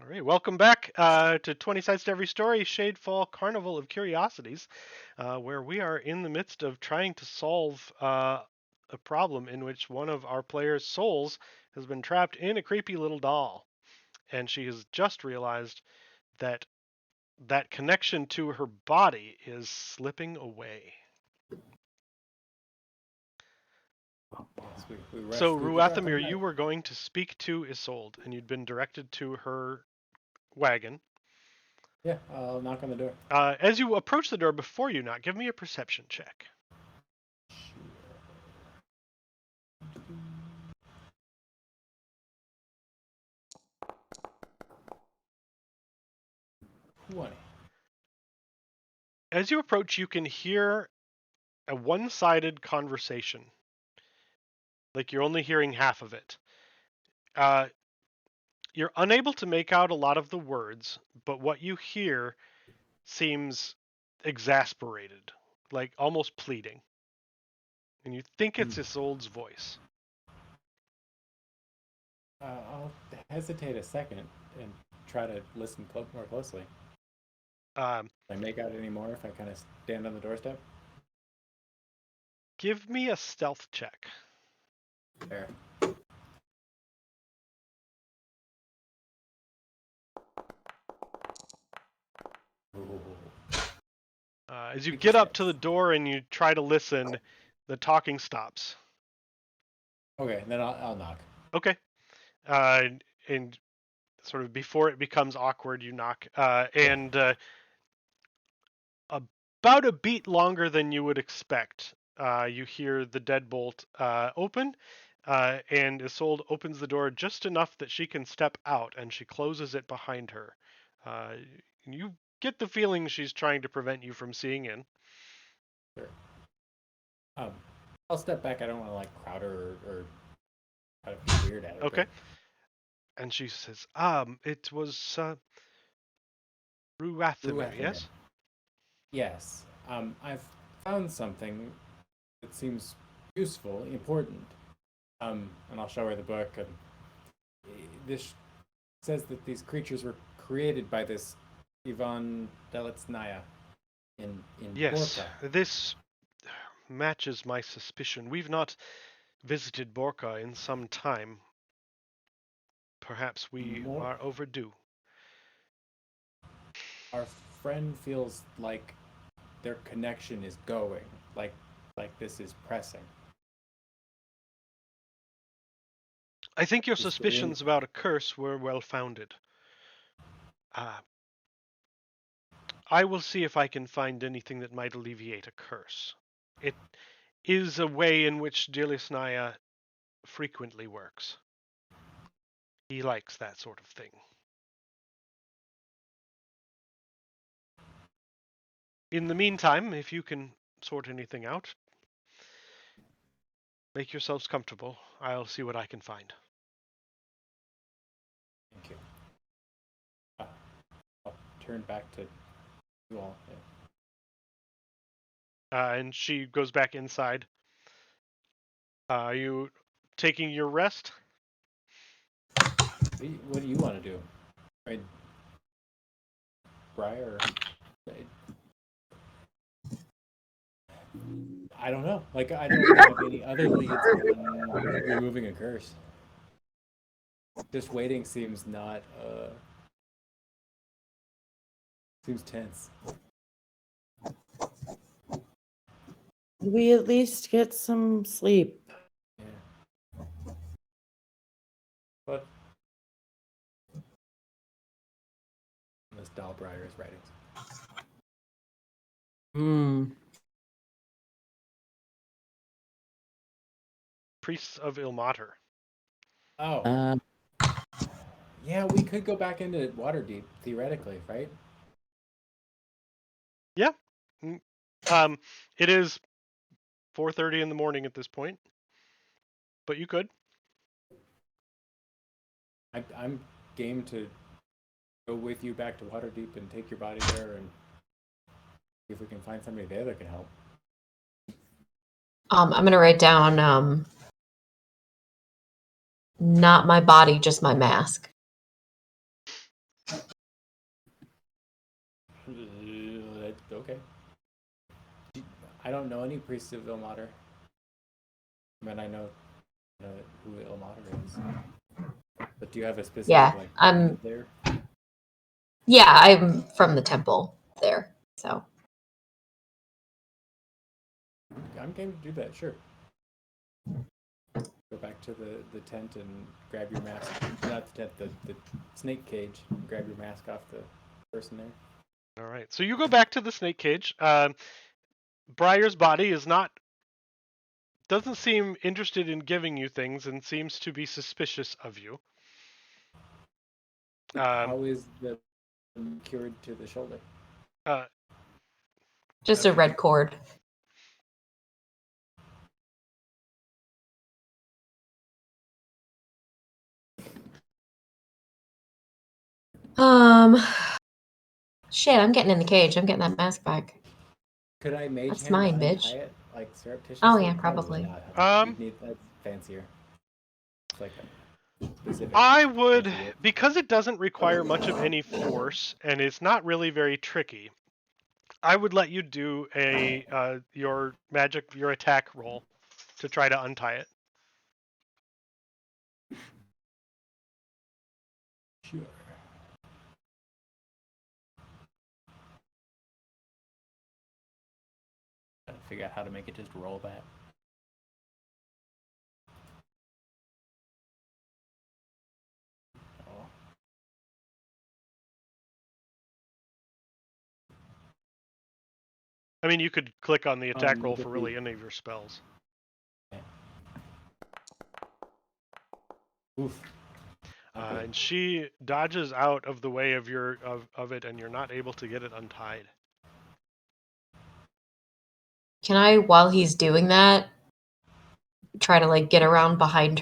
Speaker 2: right, welcome back to 20 Sides to Every Story, Shadefall Carnival of Curiosities, where we are in the midst of trying to solve a problem in which one of our players' souls has been trapped in a creepy little doll. And she has just realized that that connection to her body is slipping away.
Speaker 1: Yes, we rushed
Speaker 2: So,
Speaker 1: through
Speaker 2: Rue
Speaker 1: the dark
Speaker 2: Ethemere,
Speaker 1: night.
Speaker 2: you were going to speak to Isolde, and you'd been directed to her wagon.
Speaker 1: Yeah, I'll knock on the door.
Speaker 2: As you approach the door, before you knock, give me a perception check.
Speaker 1: Sure. 20.
Speaker 2: As you approach, you can hear a one-sided conversation. Like you're only hearing half of it. You're unable to make out a lot of the words, but what you hear seems exasperated, like almost pleading. And you think it's Isolde's voice.
Speaker 1: I'll hesitate a second and try to listen more closely.
Speaker 2: Um,
Speaker 1: Can I make out any more if I kind of stand on the doorstep?
Speaker 2: Give me a stealth check.
Speaker 1: There. Ooh.
Speaker 2: As you get up to the door and you try to listen, the talking stops.
Speaker 1: Okay, then I'll knock.
Speaker 2: Okay. And sort of before it becomes awkward, you knock. And about a beat longer than you would expect, you hear the deadbolt open, and Isolde opens the door just enough that she can step out, and she closes it behind her. You get the feeling she's trying to prevent you from seeing in.
Speaker 1: Sure. I'll step back. I don't want to like crowd her or kind of be weird at her.
Speaker 2: Okay. And she says, it was Rue Ethemere, yes?
Speaker 1: Yes. I've found something that seems useful, important. And I'll show her the book. And this says that these creatures were created by this Ivan Deletsnaya in
Speaker 2: Yes,
Speaker 1: Borka.
Speaker 2: this matches my suspicion. We've not visited Borka in some time. Perhaps we are overdue.
Speaker 1: Our friend feels like their connection is going, like this is pressing.
Speaker 2: I think your
Speaker 1: Is
Speaker 2: suspicions about a curse were well founded. I will see if I can find anything that might alleviate a curse. It is a way in which Dilisnaya frequently works. He likes that sort of thing. In the meantime, if you can sort anything out, make yourselves comfortable. I'll see what I can find.
Speaker 1: Thank you. I'll turn back to you all. Yeah.
Speaker 2: And she goes back inside. Are you taking your rest?
Speaker 1: What do you want to do? Right, Briar? I don't know. Like, I don't have any other leads on removing a curse. Just waiting seems not, seems tense.
Speaker 4: We at least get some sleep.
Speaker 1: Yeah. But Miss Dahlbreyer is writing.
Speaker 2: Priests of Ilmater.
Speaker 1: Oh. Yeah, we could go back into Waterdeep, theoretically, right?
Speaker 2: Yeah. It is 4:30 in the morning at this point, but you could.
Speaker 1: I'm game to go with you back to Waterdeep and take your body there and see if we can find somebody there that can help.
Speaker 3: I'm gonna write down not my body, just my mask.
Speaker 1: Okay. I don't know any priests of Ilmater. I mean, I know who Ilmater is. But do you have a specific
Speaker 3: Yeah,
Speaker 1: name there?
Speaker 3: Yeah, I'm from the temple there, so.
Speaker 1: I'm game to do that, sure. Go back to the tent and grab your mask. Not the tent, the snake cage. Grab your mask off the person there.
Speaker 2: All right. So you go back to the snake cage. Briar's body doesn't seem interested in giving you things and seems to be suspicious of you.
Speaker 1: How is the cured to the shoulder?
Speaker 3: Just a red cord. Shit, I'm getting in the cage. I'm getting that mask back.
Speaker 1: Could I mage
Speaker 3: That's
Speaker 1: hand
Speaker 3: mine,
Speaker 1: untie
Speaker 3: bitch.
Speaker 1: it like surreptitiously?
Speaker 3: Oh, yeah, probably.
Speaker 1: Not, huh? You'd need that's fancier. It's like a specific.
Speaker 2: I would,
Speaker 1: fancy whip.
Speaker 2: because it doesn't require much of any force and it's not really very tricky, I would let you do your attack roll to try to untie it.
Speaker 1: Sure. Trying to figure out how to make it just roll back. Oh.
Speaker 2: I mean, you could click on the attack roll
Speaker 1: would
Speaker 2: for
Speaker 1: it
Speaker 2: really
Speaker 1: be-
Speaker 2: any of your spells.
Speaker 1: Oof. Okay.
Speaker 2: And she dodges out of the way of it, and you're not able to get it untied.
Speaker 3: Can I, while he's doing that, try to like get around behind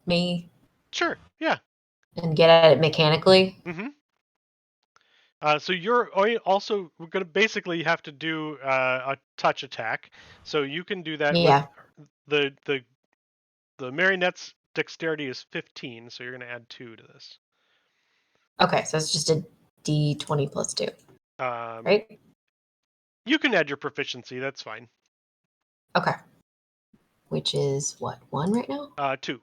Speaker 3: me,
Speaker 2: Sure. Yeah.
Speaker 3: and get at it mechanically?
Speaker 2: Mm-hmm. So you're also going to basically have to do a touch attack. So you can do that
Speaker 3: Yeah.
Speaker 2: with the marionette's dexterity is 15, so you're going to add 2 to this.
Speaker 3: Okay, so it's just a D20 plus 2, right?
Speaker 2: You can add your proficiency. That's fine.
Speaker 3: Okay. Which is what, 1 right now?
Speaker 2: 2.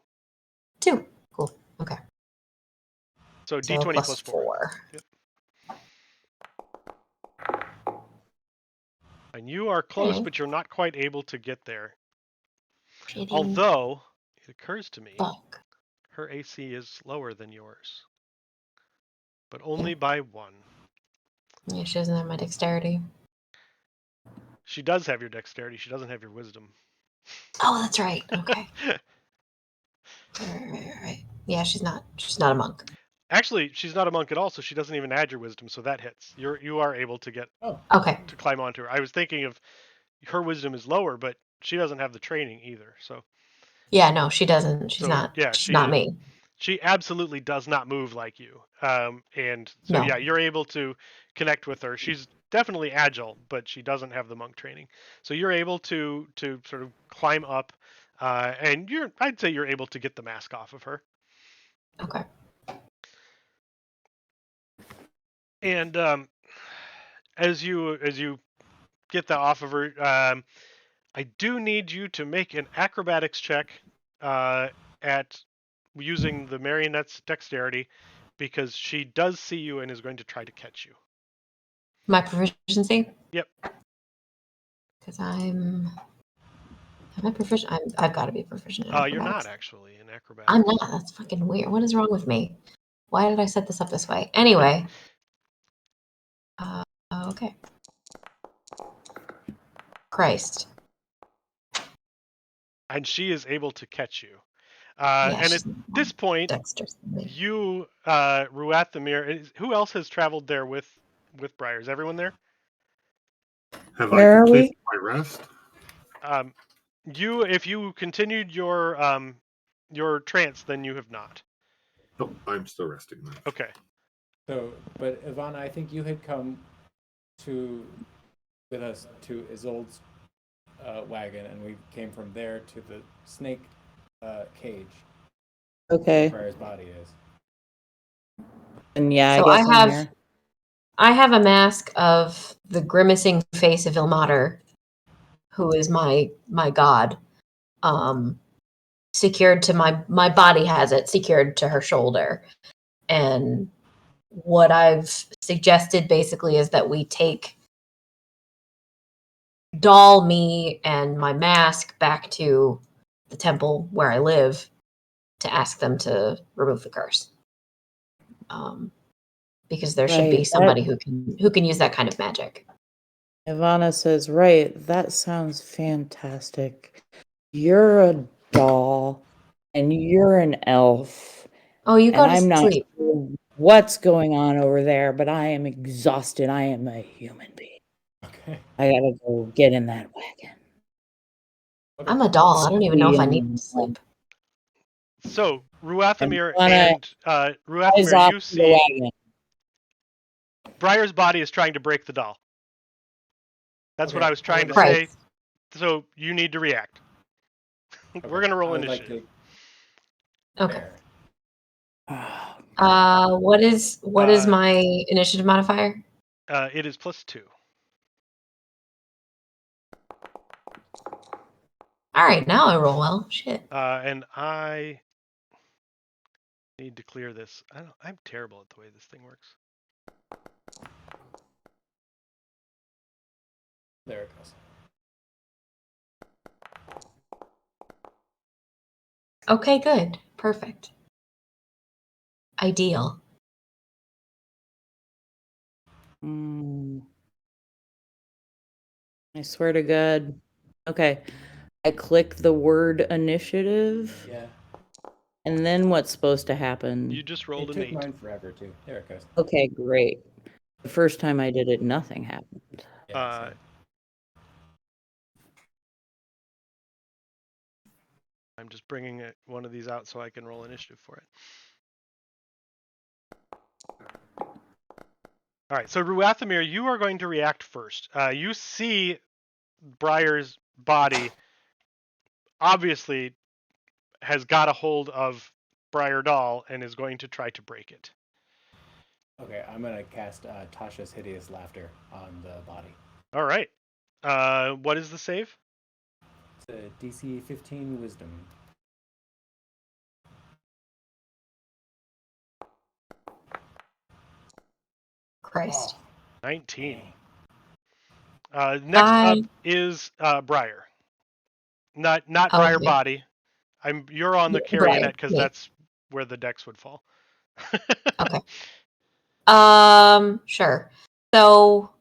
Speaker 3: 2. Cool. Okay.
Speaker 2: So
Speaker 3: So
Speaker 2: D20
Speaker 3: plus
Speaker 2: plus 4. Yep. And you are close,
Speaker 3: Okay.
Speaker 2: but you're not quite able to get there.
Speaker 3: Shitty
Speaker 2: Although, it occurs to me,
Speaker 3: fuck.
Speaker 2: her AC is lower than yours. But only by 1.
Speaker 3: Yeah, she doesn't have my dexterity.
Speaker 2: She does have your dexterity. She doesn't have your wisdom.
Speaker 3: Oh, that's right. Okay. Right. Yeah, she's not a monk.
Speaker 2: Actually, she's not a monk at all, so she doesn't even add your wisdom, so that hits. You are able to get
Speaker 3: Okay.
Speaker 2: to climb onto her. I was thinking of her wisdom is lower, but she doesn't have the training either. So
Speaker 3: Yeah, no, she doesn't. She's
Speaker 2: So,
Speaker 3: not.
Speaker 2: yeah,
Speaker 3: She's not me.
Speaker 2: she absolutely does not move like you. And so
Speaker 3: No.
Speaker 2: yeah, you're able to connect with her. She's definitely agile, but she doesn't have the monk training. So you're able to sort of climb up, and I'd say you're able to get the mask off of her.
Speaker 3: Okay.
Speaker 2: And as you get that off of her, I do need you to make an acrobatics check at using the marionette's dexterity, because she does see you and is going to try to catch you.
Speaker 3: My proficiency?
Speaker 2: Yep.
Speaker 3: Because am I proficient? I've got to be proficient in acrobatics.
Speaker 2: You're not actually in acrobatics.
Speaker 3: I'm not. That's fucking weird. What is wrong with me? Why did I set this up this way? Anyway. Okay. Christ.
Speaker 2: And she is able to catch you.
Speaker 3: Yeah,
Speaker 2: and at this point,
Speaker 3: dexterous than me.
Speaker 2: you, Rue Ethemere, who else has traveled there with Briar? Is everyone there?
Speaker 5: Have
Speaker 4: Where
Speaker 5: I
Speaker 4: are
Speaker 5: completed
Speaker 4: we?
Speaker 5: my rest?
Speaker 2: If you continued your trance, then you have not.
Speaker 5: No, I'm still resting then.
Speaker 2: Okay.
Speaker 1: So, but Ivana, I think you had come with us to Isolde's wagon, and we came from there to the snake cage.
Speaker 4: Okay.
Speaker 1: Where his body is.
Speaker 4: And yeah,
Speaker 3: So
Speaker 4: I guess
Speaker 3: I have-
Speaker 4: I'm here.
Speaker 3: I have a mask of the grimacing face of Ilmater, who is my god. Secured to my body has it secured to her shoulder. And what I've suggested basically is that we take doll me and my mask back to the temple where I live to ask them to remove the curse. Because there should be
Speaker 4: Right,
Speaker 3: somebody who can use that kind of magic.
Speaker 4: Ivana says, right, that sounds fantastic. You're a doll, and you're an elf,
Speaker 3: Oh, you go
Speaker 4: and
Speaker 3: to
Speaker 4: I'm not
Speaker 3: sleep.
Speaker 4: sure what's going on over there, but I am exhausted. I am a human being.
Speaker 1: Okay.
Speaker 4: I gotta go get in that wagon.
Speaker 3: I'm a doll. I don't even know if I need to
Speaker 4: And
Speaker 3: sleep.
Speaker 2: So, Rue Ethemere
Speaker 4: Ivana
Speaker 2: and Rue
Speaker 4: is
Speaker 2: Ethemere,
Speaker 4: off
Speaker 2: you
Speaker 4: to the
Speaker 2: see
Speaker 4: wagon.
Speaker 2: Briar's body is trying to break the doll. That's what
Speaker 1: Okay,
Speaker 2: I was trying to
Speaker 1: I would
Speaker 2: say.
Speaker 3: Right.
Speaker 2: So you need to react. We're gonna roll initiative.
Speaker 3: Okay.
Speaker 4: Oh,
Speaker 3: What is my initiative modifier?
Speaker 2: It is +2.
Speaker 3: All right, now I roll well. Shit.
Speaker 2: And I need to clear this. I'm terrible at the way this thing works.
Speaker 1: There it goes.
Speaker 3: Okay, good. Perfect. Ideal.
Speaker 4: I swear to God. Okay. I click the word initiative,
Speaker 1: Yeah.
Speaker 4: and then what's supposed to happen?
Speaker 2: You just rolled
Speaker 1: It
Speaker 2: an
Speaker 1: took
Speaker 2: 8.
Speaker 1: mine forever too. There it goes.
Speaker 4: Okay, great. The first time I did it, nothing happened.
Speaker 1: Yeah, same.
Speaker 2: I'm just bringing one of these out so I can roll initiative for it. All right, so Rue Ethemere, you are going to react first. You see Briar's body obviously has got a hold of Briar Doll and is going to try to break it.
Speaker 1: Okay, I'm gonna cast Tasha's Hideous Laughter on the body.
Speaker 2: All right. What is the save?
Speaker 1: It's a DC 15 Wisdom.
Speaker 3: Christ.
Speaker 2: 19.
Speaker 1: Dang.
Speaker 2: Next up is Briar. Not Briar
Speaker 3: Okay.
Speaker 2: body. You're on the
Speaker 3: Yeah,
Speaker 2: carrionet
Speaker 3: Briar,
Speaker 2: because
Speaker 3: me.
Speaker 2: that's where the dex would fall.
Speaker 3: Okay. Sure. So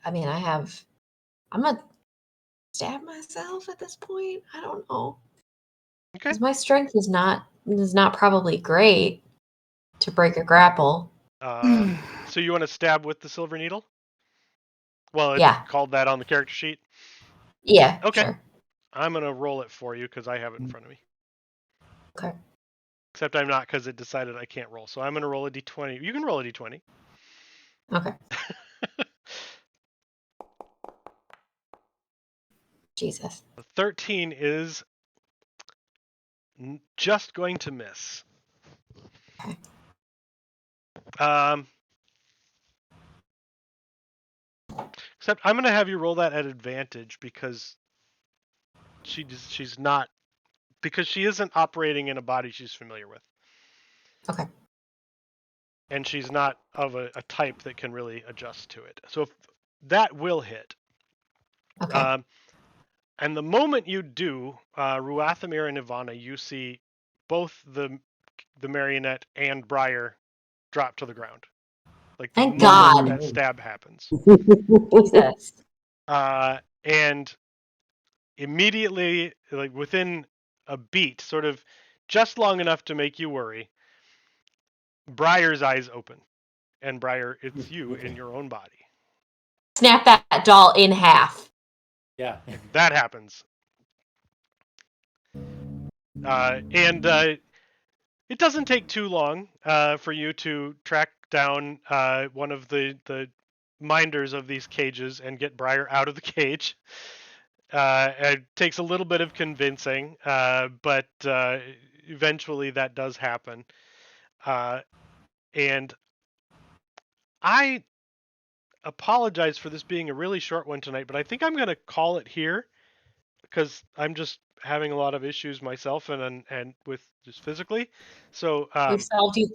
Speaker 3: I mean, I'm gonna stab myself at this point. I don't know.
Speaker 2: Okay.
Speaker 3: Because my strength is not probably great to break a grapple.
Speaker 2: So you want to stab with the silver needle? Well, it's
Speaker 3: Yeah.
Speaker 2: called that on the character sheet.
Speaker 3: Yeah,
Speaker 2: Okay.
Speaker 3: sure.
Speaker 2: I'm going to roll it for you because I have it in front of me.
Speaker 3: Okay.
Speaker 2: Except I'm not because it decided I can't roll. So I'm going to roll a d20. You can roll a d20.
Speaker 3: Okay. Jesus.
Speaker 2: 13 is just going to miss.
Speaker 3: Okay.
Speaker 2: Except I'm going to have you roll that at advantage because she's not, because she isn't operating in a body she's familiar with.
Speaker 3: Okay.
Speaker 2: And she's not of a type that can really adjust to it. So if that will hit.
Speaker 3: Okay.
Speaker 2: And the moment you do, Rue Ethemere and Ivana, you see both the marionette and Briar drop to the ground. Like the
Speaker 3: Thank
Speaker 2: moment
Speaker 3: God.
Speaker 2: that stab happens.
Speaker 3: Jesus.
Speaker 2: And immediately, like within a beat, sort of just long enough to make you worry, Briar's eyes open. And Briar, it's you in your own body.
Speaker 3: Snap that doll in half.
Speaker 1: Yeah.
Speaker 2: That happens. And it doesn't take too long for you to track down one of the minders of these cages and get Briar out of the cage. It takes a little bit of convincing, but eventually that does happen. And I apologize for this being a really short one tonight, but I think I'm going to call it here because I'm just having a lot of issues myself and with just physically. So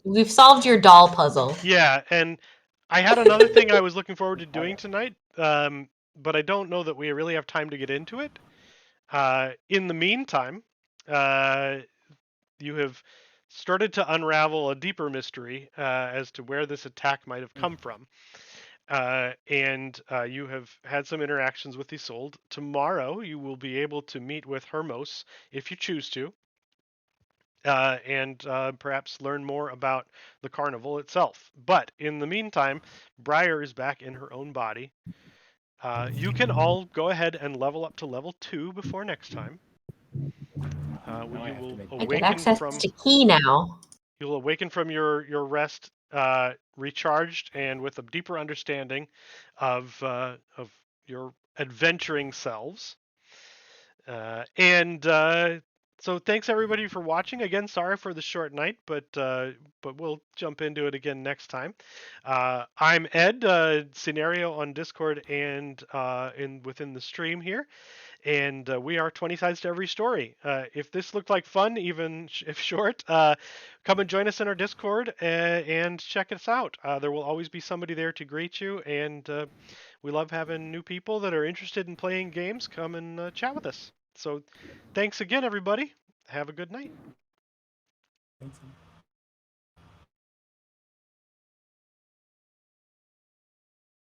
Speaker 3: We've solved your doll puzzle.
Speaker 2: yeah, and I had another thing I was looking forward to doing tonight, but I don't know that we really have time to get into it. In the meantime, you have started to unravel a deeper mystery as to where this attack might have come from. And you have had some interactions with Isolde. Tomorrow, you will be able to meet with Hermos if you choose to, and perhaps learn more about the carnival itself. But in the meantime, Briar is back in her own body. You can all go ahead and level up to level 2 before next time.
Speaker 1: Now I
Speaker 2: You
Speaker 1: have to
Speaker 2: will
Speaker 1: make-
Speaker 3: I get
Speaker 2: awaken
Speaker 3: access
Speaker 2: from
Speaker 3: to key now.
Speaker 2: you'll awaken from your rest, recharged and with a deeper understanding of your adventuring selves. So thanks everybody for watching. Again, sorry for the short night, but we'll jump into it again next time. I'm Ed, scenario on Discord and within the stream here. And we are 20 sides to every story. If this looked like fun, even if short, come and join us in our Discord and check us out. There will always be somebody there to greet you, and we love having new people that are interested in playing games come and chat with us. So thanks again, everybody. Have a good night.
Speaker 1: Thanks.